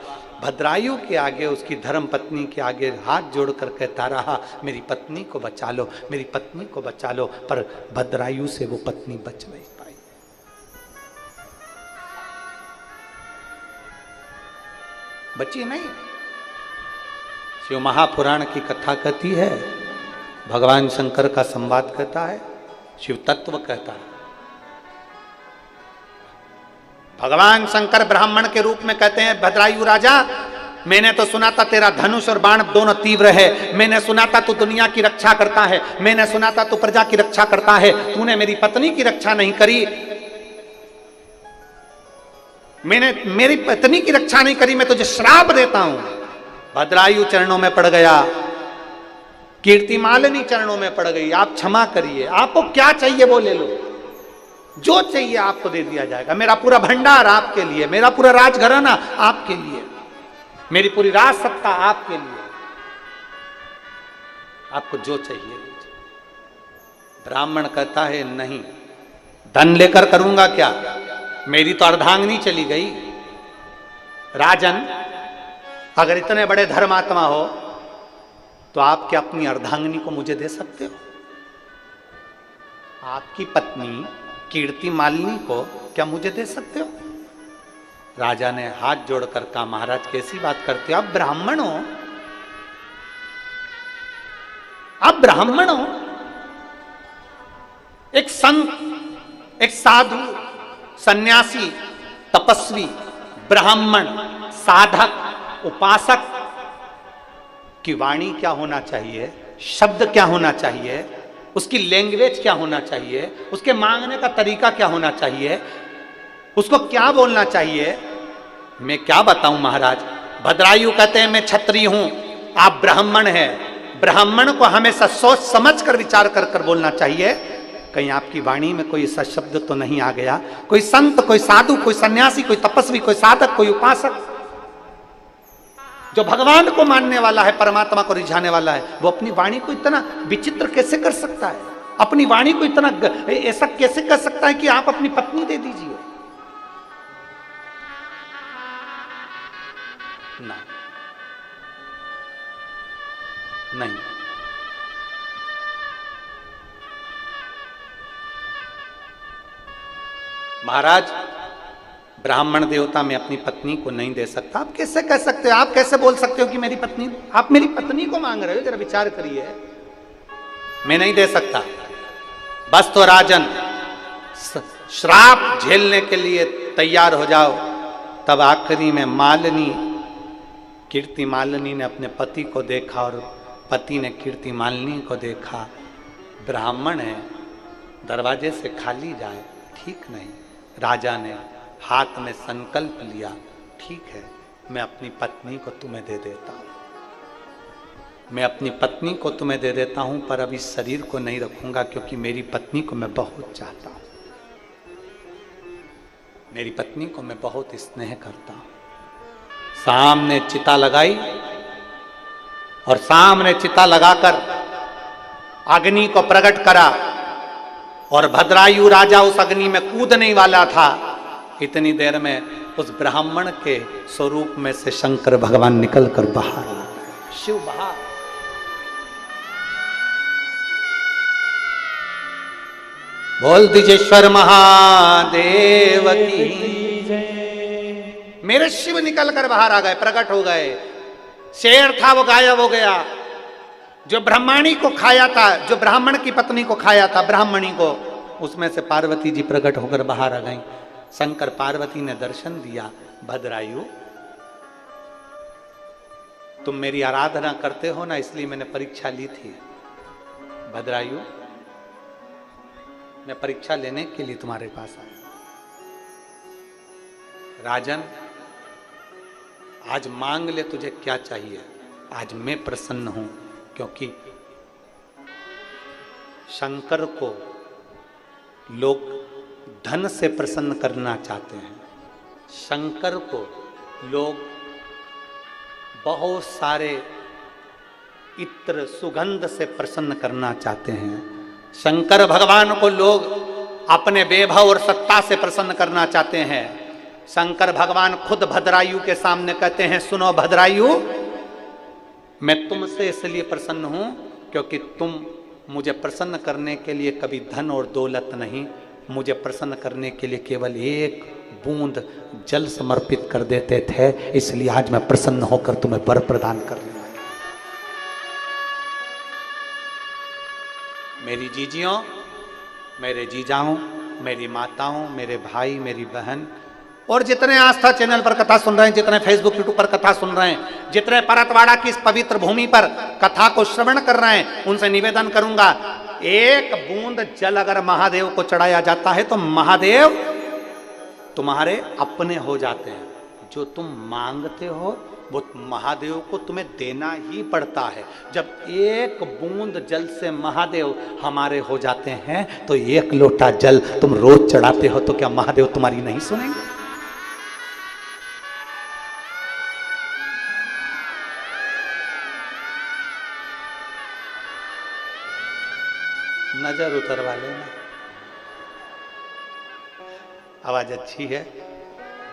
भद्रायु के आगे, उसकी धर्म पत्नी के आगे हाथ जोड़कर कहता रहा, मेरी पत्नी को बचा लो, मेरी पत्नी को बचा लो। पर भद्रायु से वो पत्नी बच नहीं पाई। बची नहीं। शिव महापुराण की कथा कहती है, भगवान शंकर का संवाद कहता है, शिव तत्व कहता है। भगवान शंकर ब्राह्मण के रूप में कहते हैं, भद्रायु राजा, मैंने तो सुना था तेरा धनुष और बाण दोनों तीव्र है, मैंने सुना था तू दुनिया की रक्षा करता है, मैंने सुना था तू प्रजा की रक्षा करता है, तूने मेरी पत्नी की रक्षा नहीं करी, मैंने मेरी पत्नी की रक्षा नहीं करी, मैं तुझे श्राप देता हूं। भद्रायु चरणों में पड़ गया, कीर्तिमालिनी चरणों में पड़ गई, आप क्षमा करिए, आपको क्या चाहिए वो ले लो, जो चाहिए आपको दे दिया जाएगा। मेरा पूरा भंडार आपके लिए, मेरा पूरा राजघराना आपके लिए, मेरी पूरी राज सत्ता आपके लिए, आपको जो चाहिए। ब्राह्मण कहता है, नहीं, धन लेकर करूंगा क्या, मेरी तो अर्धांगिनी चली गई। राजन, अगर इतने बड़े धर्मात्मा हो तो आप क्या अपनी अर्धांगिनी को मुझे दे सकते हो? आपकी पत्नी कीर्ति मालिनी को क्या मुझे दे सकते हो? राजा ने हाथ जोड़कर कहा, महाराज कैसी बात करते हो? आप ब्राह्मण हो, आप ब्राह्मण हो। एक संत, एक साधु, सन्यासी, तपस्वी, ब्राह्मण, साधक, उपासक की वाणी क्या होना चाहिए, शब्द क्या होना चाहिए, उसकी लैंग्वेज क्या होना चाहिए, उसके मांगने का तरीका क्या होना चाहिए, उसको क्या बोलना चाहिए, मैं क्या बताऊं महाराज। भद्रायु कहते हैं मैं क्षत्रिय हूं, आप ब्राह्मण हैं। ब्राह्मण को हमेशा सोच समझ कर विचार कर कर बोलना चाहिए। कहीं आपकी वाणी में कोई ऐसा शब्द तो नहीं आ गया? कोई संत, कोई साधु, कोई सन्यासी, कोई तपस्वी, कोई साधक, कोई उपासक जो भगवान को मानने वाला है, परमात्मा को रिझाने वाला है, वो अपनी वाणी को इतना विचित्र कैसे कर सकता है? अपनी वाणी को इतना ऐसा कैसे कर सकता है कि आप अपनी पत्नी दे दीजिए? ना, नहीं। महाराज, ब्राह्मण देवता मैं अपनी पत्नी को नहीं दे सकता। आप कैसे कह सकते हो? आप कैसे बोल सकते हो कि मेरी पत्नी? आप मेरी पत्नी को मांग रहे हो? जरा विचार करिए। मैं नहीं दे सकता। बस तो राजन, श्राप झेलने के लिए तैयार हो जाओ। तब आखिरी में मालिनी, कीर्ति मालिनी ने अपने पति को देखा और पति ने कीर्ति मालिनी को देखा। ब्राह्मण है, दरवाजे से खाली जाए, ठीक नहीं। राजा ने हाथ में संकल्प लिया, ठीक है, मैं अपनी पत्नी को तुम्हें दे देता हूं, मैं अपनी पत्नी को तुम्हें दे देता हूं, पर अभी शरीर को नहीं रखूंगा क्योंकि मेरी पत्नी को मैं बहुत चाहता हूं, मेरी पत्नी को मैं बहुत स्नेह करता हूं। सामने चिता लगाई और सामने चिता लगाकर अग्नि को प्रकट करा और भद्रायु राजा उस अग्नि में कूदने वाला था। इतनी देर में उस ब्राह्मण के स्वरूप में से शंकर भगवान निकलकर बाहर आ गए। शिव बाहर। बोल दीजेश्वर महादेव की जय। मेरे शिव निकलकर बाहर आ गए, प्रकट हो गए। शेर था वो गायब हो गया। जो ब्राह्मणी को खाया था, जो ब्राह्मण की पत्नी को खाया था, ब्राह्मणी को, उसमें से पार्वती जी प्रकट होकर बाहर आ गई। शंकर पार्वती ने दर्शन दिया। भद्रायु, तुम मेरी आराधना करते हो ना, इसलिए मैंने परीक्षा ली थी। भद्रायु, मैं परीक्षा लेने के लिए तुम्हारे पास आया। राजन, आज मांग ले, तुझे क्या चाहिए। आज मैं प्रसन्न हूं क्योंकि शंकर को लोग धन से प्रसन्न करना चाहते हैं। शंकर को लोग बहुत सारे इत्र सुगंध से प्रसन्न करना चाहते हैं। शंकर भगवान को लोग अपने वैभव और सत्ता से प्रसन्न करना चाहते हैं। शंकर भगवान खुद भद्रायु के सामने कहते हैं, सुनो भद्रायु, मैं तुमसे इसलिए प्रसन्न हूं क्योंकि तुम मुझे प्रसन्न करने के लिए कभी धन और दौलत नहीं, मुझे प्रसन्न करने के लिए केवल एक बूंद जल समर्पित कर देते थे, इसलिए आज मैं प्रसन्न होकर तुम्हें वर प्रदान करने आया। मेरी जीजियों, मेरे जीजाओं, मेरी माताओं, मेरे भाई, मेरी बहन और जितने आस्था चैनल पर कथा सुन रहे हैं, जितने फेसबुक यूट्यूब पर कथा सुन रहे हैं, जितने परतवाड़ा की इस पवित्र भूमि पर कथा को श्रवण कर रहे हैं, उनसे निवेदन करूंगा, एक बूंद जल अगर महादेव को चढ़ाया जाता है तो महादेव तुम्हारे अपने हो जाते हैं। जो तुम मांगते हो वो महादेव को तुम्हें देना ही पड़ता है। जब एक बूंद जल से महादेव हमारे हो जाते हैं तो एक लोटा जल तुम रोज चढ़ाते हो तो क्या महादेव तुम्हारी नहीं सुनेंगे? नजर उतरवा लेना। आवाज अच्छी है,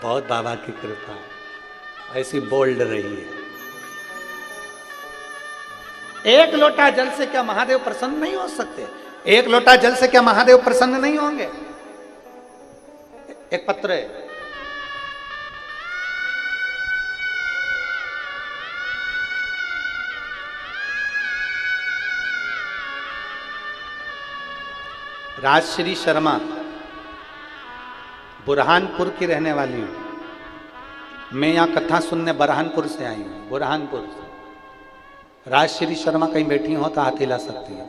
बहुत बाबा की कृपा है, ऐसी बोल्ड रही है। एक लोटा जल से क्या महादेव प्रसन्न नहीं हो सकते? एक लोटा जल से क्या महादेव प्रसन्न नहीं होंगे? एक पत्र है, राजश्री शर्मा, बुरहानपुर की रहने वाली हूं। मैं यहां कथा सुनने बुरहानपुर से आई हूं, बुरहानपुर से। राजश्री शर्मा कहीं बैठी हो तो हाथ हिला सकती है,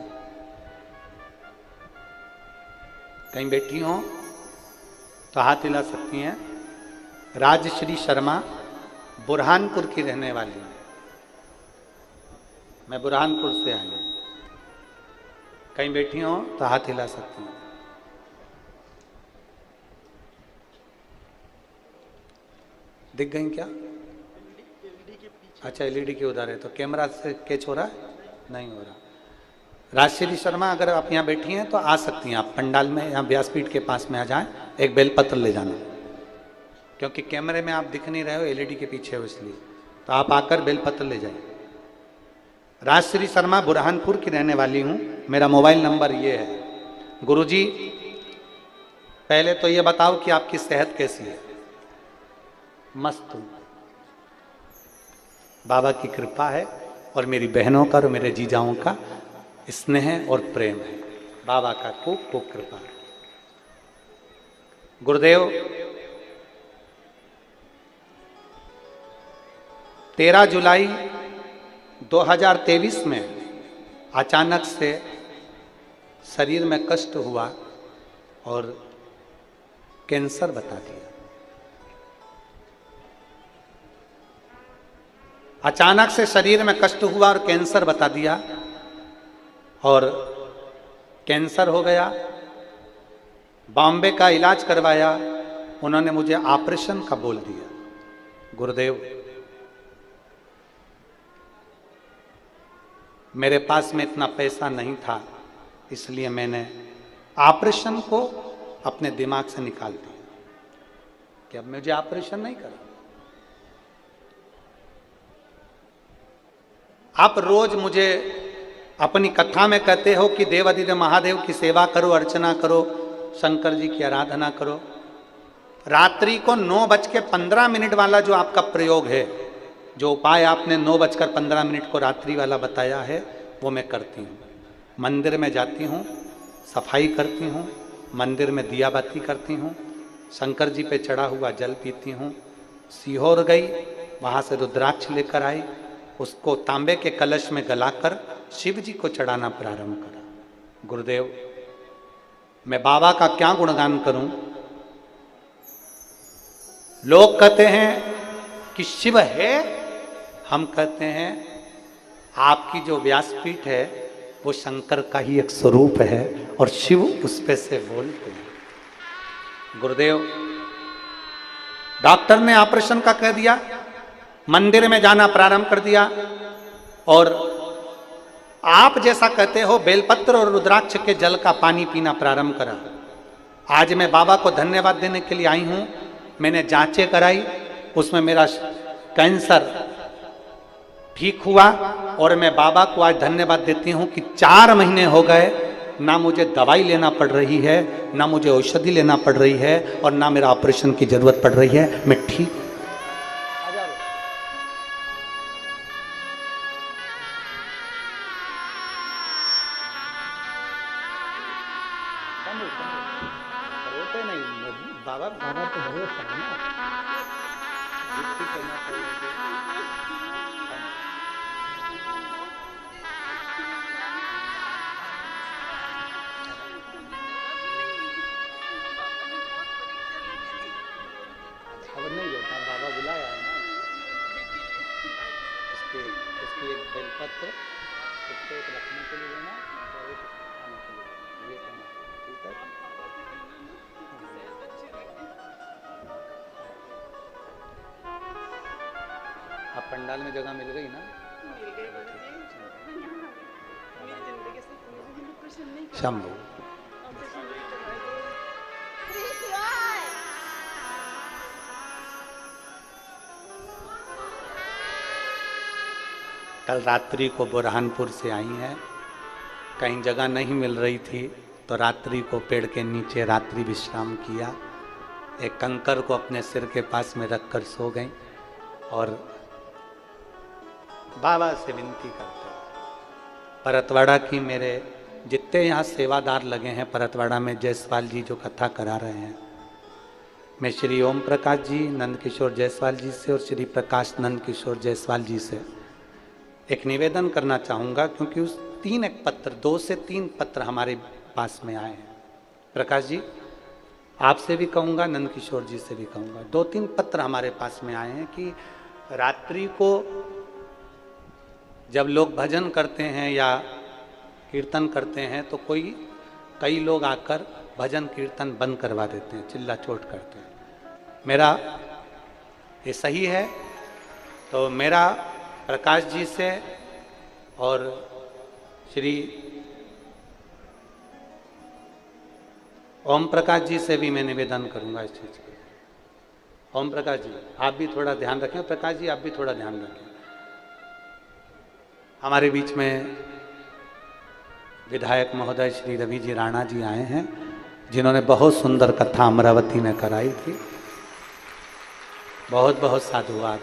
कहीं बैठी हो तो हाथ हिला सकती हैं। राजश्री शर्मा बुरहानपुर की रहने वाली हूं, मैं बुरहानपुर से आई हूं, कहीं बैठी हो तो हाथ हिला सकती हैं। दिख गई क्या? अच्छा, एलईडी के उधर है तो कैमरा से कैच हो रहा है? नहीं हो रहा। राजश्री शर्मा, अगर आप यहाँ बैठी हैं तो आ सकती हैं आप पंडाल में, यहाँ व्यासपीठ के पास में आ जाएं, एक बेलपत्र ले जाना, क्योंकि कैमरे में आप दिख नहीं रहे हो, एलईडी के पीछे हो, इसलिए तो आप आकर बेलपत्र ले जाएं। राजश्री शर्मा, बुरहानपुर की रहने वाली हूँ। मेरा मोबाइल नंबर ये है। गुरुजी, पहले तो ये बताओ कि आपकी सेहत कैसी है? मस्त हूँ, बाबा की कृपा है और मेरी बहनों का और मेरे जीजाओं का स्नेह और प्रेम है। बाबा का खूब खूब कृपा है। गुरुदेव, 13 जुलाई 2023 में अचानक से शरीर में कष्ट हुआ और कैंसर बता दिया। अचानक से शरीर में कष्ट हुआ और कैंसर बता दिया, और कैंसर हो गया। बॉम्बे का इलाज करवाया, उन्होंने मुझे ऑपरेशन का बोल दिया। गुरुदेव, मेरे पास में इतना पैसा नहीं था, इसलिए मैंने ऑपरेशन को अपने दिमाग से निकाल दिया कि अब मुझे ऑपरेशन नहीं करना। आप रोज मुझे अपनी कथा में कहते हो कि देवाधिदेव महादेव की सेवा करो, अर्चना करो, शंकर जी की आराधना करो। रात्रि को 9:15 वाला जो आपका प्रयोग है, जो उपाय आपने 9:15 को रात्रि वाला बताया है, वो मैं करती हूँ। मंदिर में जाती हूँ, सफाई करती हूँ, मंदिर में दिया बाती करती हूँ, शंकर जी पे चढ़ा हुआ जल पीती हूँ। सीहोर गई, वहाँ से रुद्राक्ष लेकर आई, उसको तांबे के कलश में गलाकर शिव जी को चढ़ाना प्रारंभ करा। गुरुदेव, मैं बाबा का क्या गुणगान करूं? लोग कहते हैं कि शिव है, हम कहते हैं आपकी जो व्यासपीठ है वो शंकर का ही एक स्वरूप है और शिव उस पे से बोलते हैं। गुरुदेव, डॉक्टर ने ऑपरेशन का कह दिया, मंदिर में जाना प्रारंभ कर दिया, और आप जैसा कहते हो बेलपत्र और रुद्राक्ष के जल का पानी पीना प्रारंभ करा। आज मैं बाबा को धन्यवाद देने के लिए आई हूं। मैंने जांचें कराई, उसमें मेरा कैंसर ठीक हुआ, और मैं बाबा को आज धन्यवाद देती हूं कि 4 महीने हो गए, ना मुझे दवाई लेना पड़ रही है, ना मुझे औषधि लेना पड़ रही है, और ना मेरा ऑपरेशन की जरूरत पड़ रही है। मैं ठीक। बाबा तो भरोसा है ना, खबर नहीं देता, बाबा बुलाया है ना। इसके एक बेलपत्र उसको एक रखने के लिए देना और एक खाने के लिए ये करना, ठीक है? अब पंडाल में जगह मिल गई ना? शंभू, कल रात्रि को बुरहानपुर से आई हैं, कहीं जगह नहीं मिल रही थी तो रात्रि को पेड़ के नीचे रात्रि विश्राम किया। एक कंकर को अपने सिर के पास में रखकर सो गई और बाबा से विनती करते, परतवाड़ा की मेरे जितने यहाँ सेवादार लगे हैं परतवाड़ा में, जायसवाल जी जो कथा करा रहे हैं, मैं श्री ओम प्रकाश जी, नंद किशोर जायसवाल जी से और श्री प्रकाश नंद किशोर जायसवाल जी से एक निवेदन करना चाहूँगा, क्योंकि उस 2 से 3 पत्र हमारे पास में आए हैं। प्रकाश जी आपसे भी कहूँगा, नंद किशोर जी से भी कहूँगा, 2-3 पत्र हमारे पास में आए हैं कि रात्रि को जब लोग भजन करते हैं या कीर्तन करते हैं तो कई लोग आकर भजन कीर्तन बंद करवा देते हैं, चिल्ला चोट करते हैं। मेरा ये सही है? तो मेरा प्रकाश जी से और श्री ओम प्रकाश जी से भी मैं निवेदन करूंगा इस चीज़ का। ओम प्रकाश जी आप भी थोड़ा ध्यान रखें, प्रकाश जी आप भी थोड़ा ध्यान रखें। हमारे बीच में विधायक महोदय श्री रवि जी राणा जी आए हैं, जिन्होंने बहुत सुंदर कथा अमरावती में कराई थी। बहुत बहुत साधुवाद,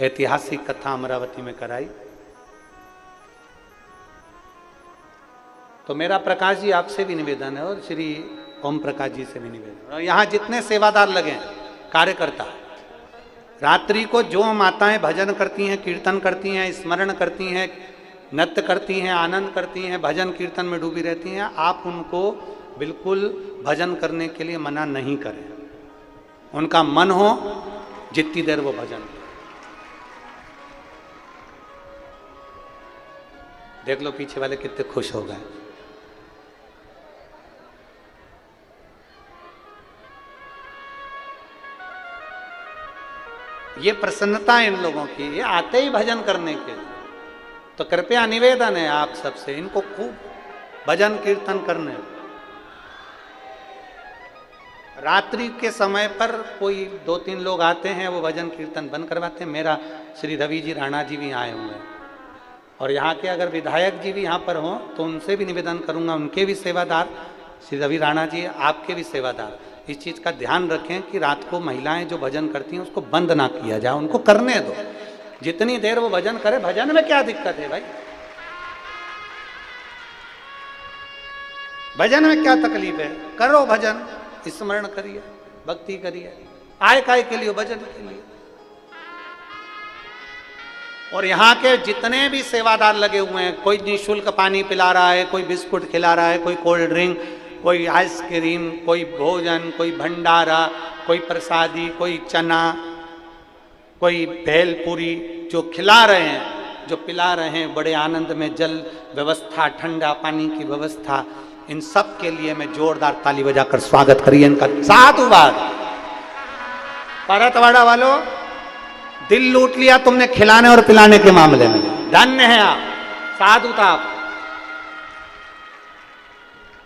ऐतिहासिक कथा अमरावती में कराई। तो मेरा प्रकाश जी आपसे भी निवेदन है और श्री ओम प्रकाश जी से भी निवेदन, और यहाँ जितने सेवादार लगे हैं, कार्यकर्ता, रात्रि को जो माताएं भजन करती हैं, कीर्तन करती हैं, स्मरण करती हैं, नृत्य करती हैं, आनंद करती हैं, भजन कीर्तन में डूबी रहती हैं, आप उनको बिल्कुल भजन करने के लिए मना नहीं करें। उनका मन हो जितनी देर वो भजन करें। देख लो पीछे वाले कितने खुश हो गए। ये प्रसन्नता इन लोगों की, ये आते ही भजन करने के लिए। तो कृपया निवेदन है आप सबसे, इनको खूब भजन कीर्तन करने। रात्रि के समय पर कोई 2-3 लोग आते हैं, वो भजन कीर्तन बंद करवाते हैं। मेरा श्री रवि जी राणा जी भी आए हुए हैं, और यहाँ के अगर विधायक जी भी यहाँ पर हों तो उनसे भी निवेदन करूँगा, उनके भी सेवादार, श्री रवि राणा जी आपके भी सेवादार, इस चीज़ का ध्यान रखें कि रात को महिलाएं जो भजन करती हैं उसको बंद ना किया जाए, उनको करने दो। जितनी देर वो भजन करे, भजन में क्या दिक्कत है भाई? भजन में क्या तकलीफ है? करो भजन, स्मरण करिए, भक्ति करिए, आय काय के लिए, भजन के लिए। और यहाँ के जितने भी सेवादार लगे हुए हैं, कोई निःशुल्क पानी पिला रहा है, कोई बिस्कुट खिला रहा है, कोई कोल्ड ड्रिंक, कोई आइसक्रीम, कोई भोजन, कोई भंडारा, कोई प्रसादी, कोई चना, कोई भेलपुरी, जो खिला रहे हैं, जो पिला रहे हैं, बड़े आनंद में, जल व्यवस्था, ठंडा पानी की व्यवस्था, इन सब के लिए मैं जोरदार ताली बजाकर स्वागत करिए इनका। साधुवाद। परतवाड़ा वालों, दिल लूट लिया तुमने खिलाने और पिलाने के मामले में, धन्य है आप, साधुता आप।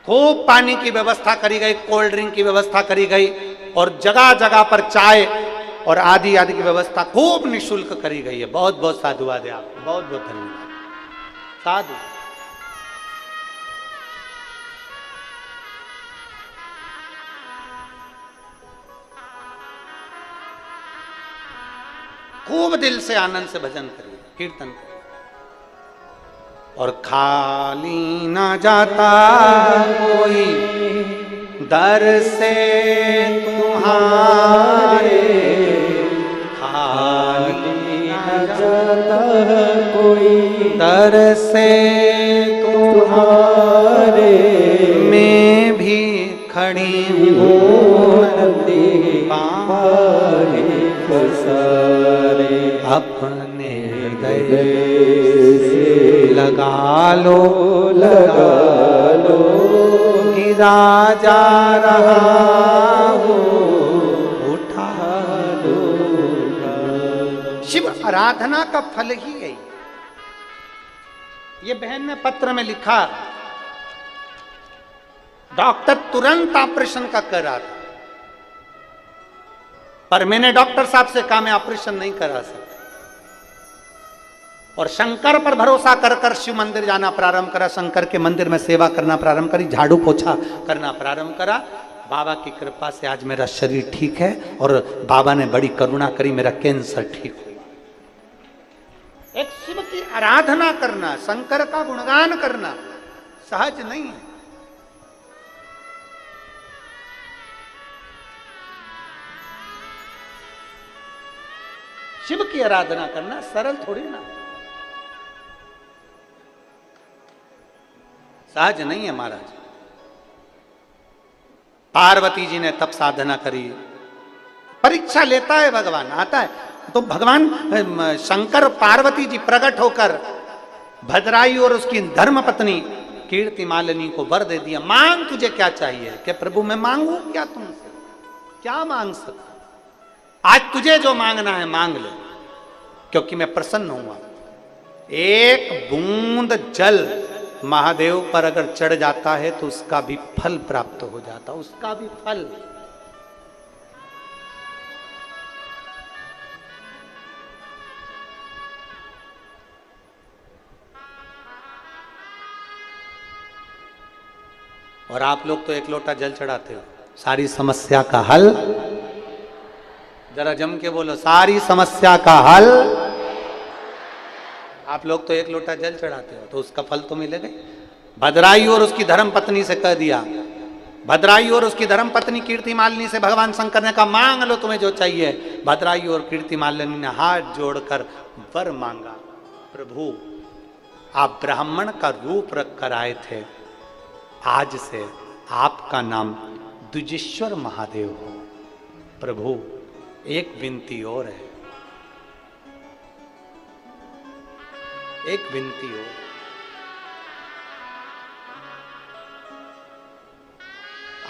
खूब पानी की व्यवस्था करी गई, कोल्ड ड्रिंक की व्यवस्था करी गई, और जगह जगह पर चाय और आदि आदि की व्यवस्था खूब निःशुल्क करी गई है। बहुत बहुत साधुवाद है आपको, बहुत बहुत धन्यवाद। साधु। खूब दिल से आनंद से भजन करिए, कीर्तन करिए। और खाली ना जाता कोई दर से तुम्हारे, खाली ना जाता कोई दर से तुम्हारे, मैं भी खड़ी हूँ अपने हृदय से लगा लो, गिरा जा रहा हूँ, उठा लो। शिव आराधना का फल ही यही। ये बहन ने पत्र में लिखा, डॉक्टर तुरंत ऑपरेशन का कर रहा था, पर मैंने डॉक्टर साहब से कहा मैं ऑपरेशन नहीं करा सकता। और शंकर पर भरोसा कर कर शिव मंदिर जाना प्रारंभ करा, शंकर के मंदिर में सेवा करना प्रारंभ करी, झाड़ू पोछा करना प्रारंभ करा। बाबा की कृपा से आज मेरा शरीर ठीक है और बाबा ने बड़ी करुणा करी, मेरा कैंसर ठीक हुआ। एक शिव की आराधना करना, शंकर का गुणगान करना सहज नहीं है। शिव की आराधना करना सरल थोड़ी ना, सहज नहीं है महाराज। पार्वती जी ने तप साधना करी, परीक्षा लेता है भगवान, आता है तो भगवान शंकर पार्वती जी प्रकट होकर भद्रायु और उसकी धर्म पत्नी कीर्तिमालिनी को वर दे दिया, मांग तुझे क्या चाहिए। क्या प्रभु मैं मांगू क्या तुमसे, क्या मांग सकता, आज तुझे जो मांगना है मांग ले, क्योंकि मैं प्रसन्न हूं। एक बूंद जल महादेव पर अगर चढ़ जाता है तो उसका भी फल प्राप्त हो जाता, उसका भी फल। और आप लोग तो एक लोटा जल चढ़ाते हो, सारी समस्या का हल। जरा जम के बोलो, सारी समस्या का हल। आप लोग तो एक लोटा जल चढ़ाते हो तो उसका फल तो मिलेगा। भद्रायु और उसकी धर्म पत्नी से कह दिया, भद्रायु और उसकी धर्म पत्नी कीर्तिमालिनी से भगवान शंकर ने कहा मांग लो तुम्हें जो चाहिए। भद्रायु और कीर्तिमालिनी ने हाथ जोड़कर वर मांगा, प्रभु आप ब्राह्मण का रूप रख कर आए थे, आज से आपका नाम द्विजेश्वर महादेव हो। प्रभु एक विनती और है, एक विनती और,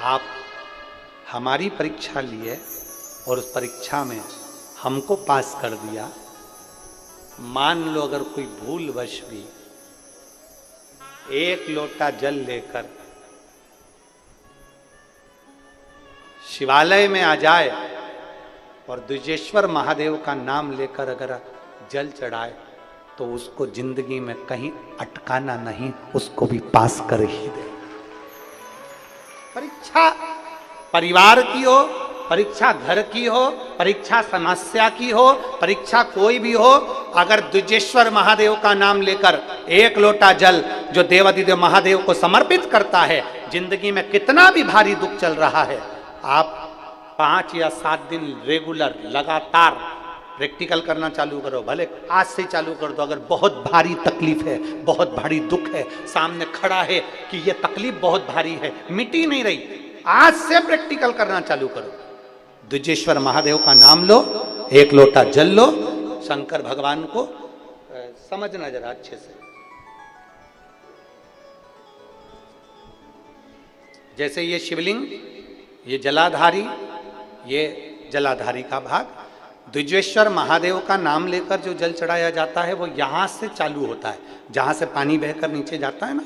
आप हमारी परीक्षा लिए और उस परीक्षा में हमको पास कर दिया। मान लो अगर कोई भूलवश भी एक लोटा जल लेकर शिवालय में आ जाए और द्विजेश्वर महादेव का नाम लेकर अगर जल चढ़ाए तो उसको जिंदगी में कहीं अटकाना नहीं, उसको भी पास कर ही दे। परीक्षा परिवार की हो, परीक्षा घर की हो, परीक्षा समस्या की हो, परीक्षा कोई भी हो, अगर द्विजेश्वर महादेव का नाम लेकर एक लोटा जल जो देवाधिदेव महादेव को समर्पित करता है, जिंदगी में कितना भी भारी दुख चल रहा है, आप 5 या 7 दिन रेगुलर लगातार प्रैक्टिकल करना चालू करो, भले आज से चालू कर दो। अगर बहुत भारी तकलीफ है, बहुत भारी दुख है, सामने खड़ा है कि ये तकलीफ बहुत भारी है, मिटी नहीं रही, आज से प्रैक्टिकल करना चालू करो। द्विजेश्वर महादेव का नाम लो, एक लोटा जल लो, शंकर भगवान को समझना जरा अच्छे से। जैसे ये शिवलिंग, ये जलाधारी, ये जलाधारी का भाग, द्विजेश्वर महादेव का नाम लेकर जो जल चढ़ाया जाता है वो यहां से चालू होता है, जहां से पानी बहकर नीचे जाता है ना,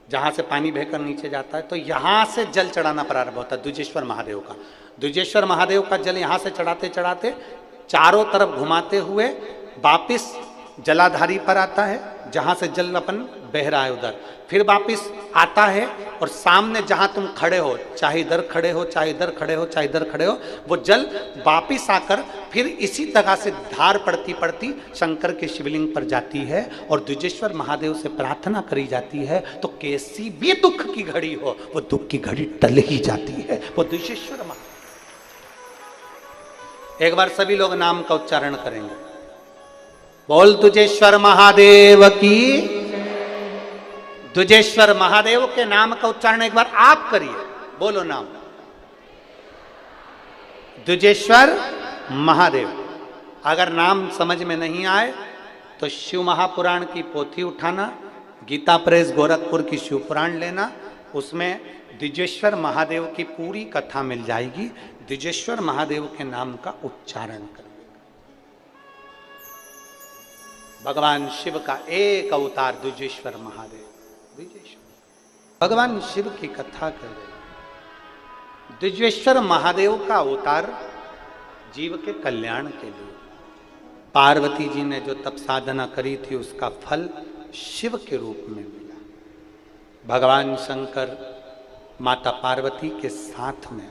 जहां से पानी बहकर नीचे जाता है तो यहां से जल चढ़ाना प्रारंभ होता है द्विजेश्वर महादेव का। द्विजेश्वर महादेव का जल यहां से चढ़ाते चढ़ाते चारों तरफ घुमाते हुए वापिस जलाधारी पर आता है, जहां से जल अपन बह रहा है उधर, फिर वापिस आता है और सामने जहां तुम खड़े हो, चाहे इधर खड़े हो, चाहे इधर खड़े हो, चाहे इधर खड़े हो, वो जल वापिस आकर फिर इसी तरह से धार पड़ती पड़ती शंकर के शिवलिंग पर जाती है और द्विजेश्वर महादेव से प्रार्थना करी जाती है। तो कैसी भी दुख की घड़ी हो, वो दुख की घड़ी टल ही जाती है, वो द्विजेश्वर महादेव। एक बार सभी लोग नाम का उच्चारण करेंगे, बोल द्विजेश्वर महादेव की। द्विजेश्वर महादेव के नाम का उच्चारण एक बार आप करिए, बोलो नाम द्विजेश्वर महादेव। अगर नाम समझ में नहीं आए तो शिव महापुराण की पोथी उठाना, गीता प्रेस गोरखपुर की शिव पुराण लेना, उसमें द्विजेश्वर महादेव की पूरी कथा मिल जाएगी। द्विजेश्वर महादेव के नाम का उच्चारण करें। भगवान शिव का एक अवतार द्विजेश्वर महादेव, द्विजेश्वर भगवान शिव की कथा कर रहे। द्विजेश्वर महादेव का अवतार जीव के कल्याण के लिए, पार्वती जी ने जो तप साधना करी थी उसका फल शिव के रूप में मिला। भगवान शंकर माता पार्वती के साथ में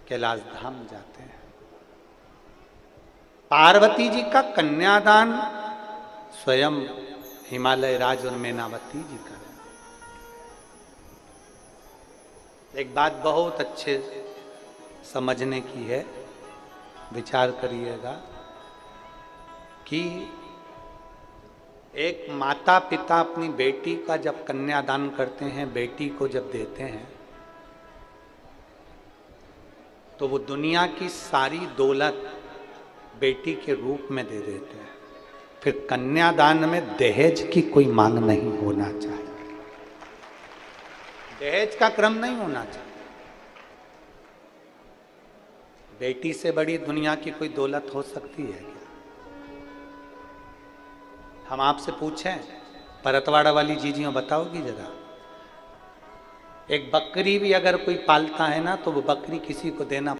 कैलाश धाम जाते हैं। पार्वती जी का कन्यादान स्वयं हिमालय राज और मैनावती जी का। एक बात बहुत अच्छे समझने की है, विचार करिएगा कि एक माता पिता अपनी बेटी का जब कन्यादान करते हैं, बेटी को जब देते हैं, तो वो दुनिया की सारी दौलत बेटी के रूप में दे देते हैं। फिर कन्यादान में दहेज की कोई मांग नहीं होना चाहिए, दहेज का क्रम नहीं होना चाहिए। बेटी से बड़ी दुनिया की कोई दौलत हो सकती है क्या? हम आपसे पूछें, परतवाड़ा वाली जीजियों बताओगी जरा, एक बकरी भी अगर कोई पालता है ना तो वो बकरी किसी को देना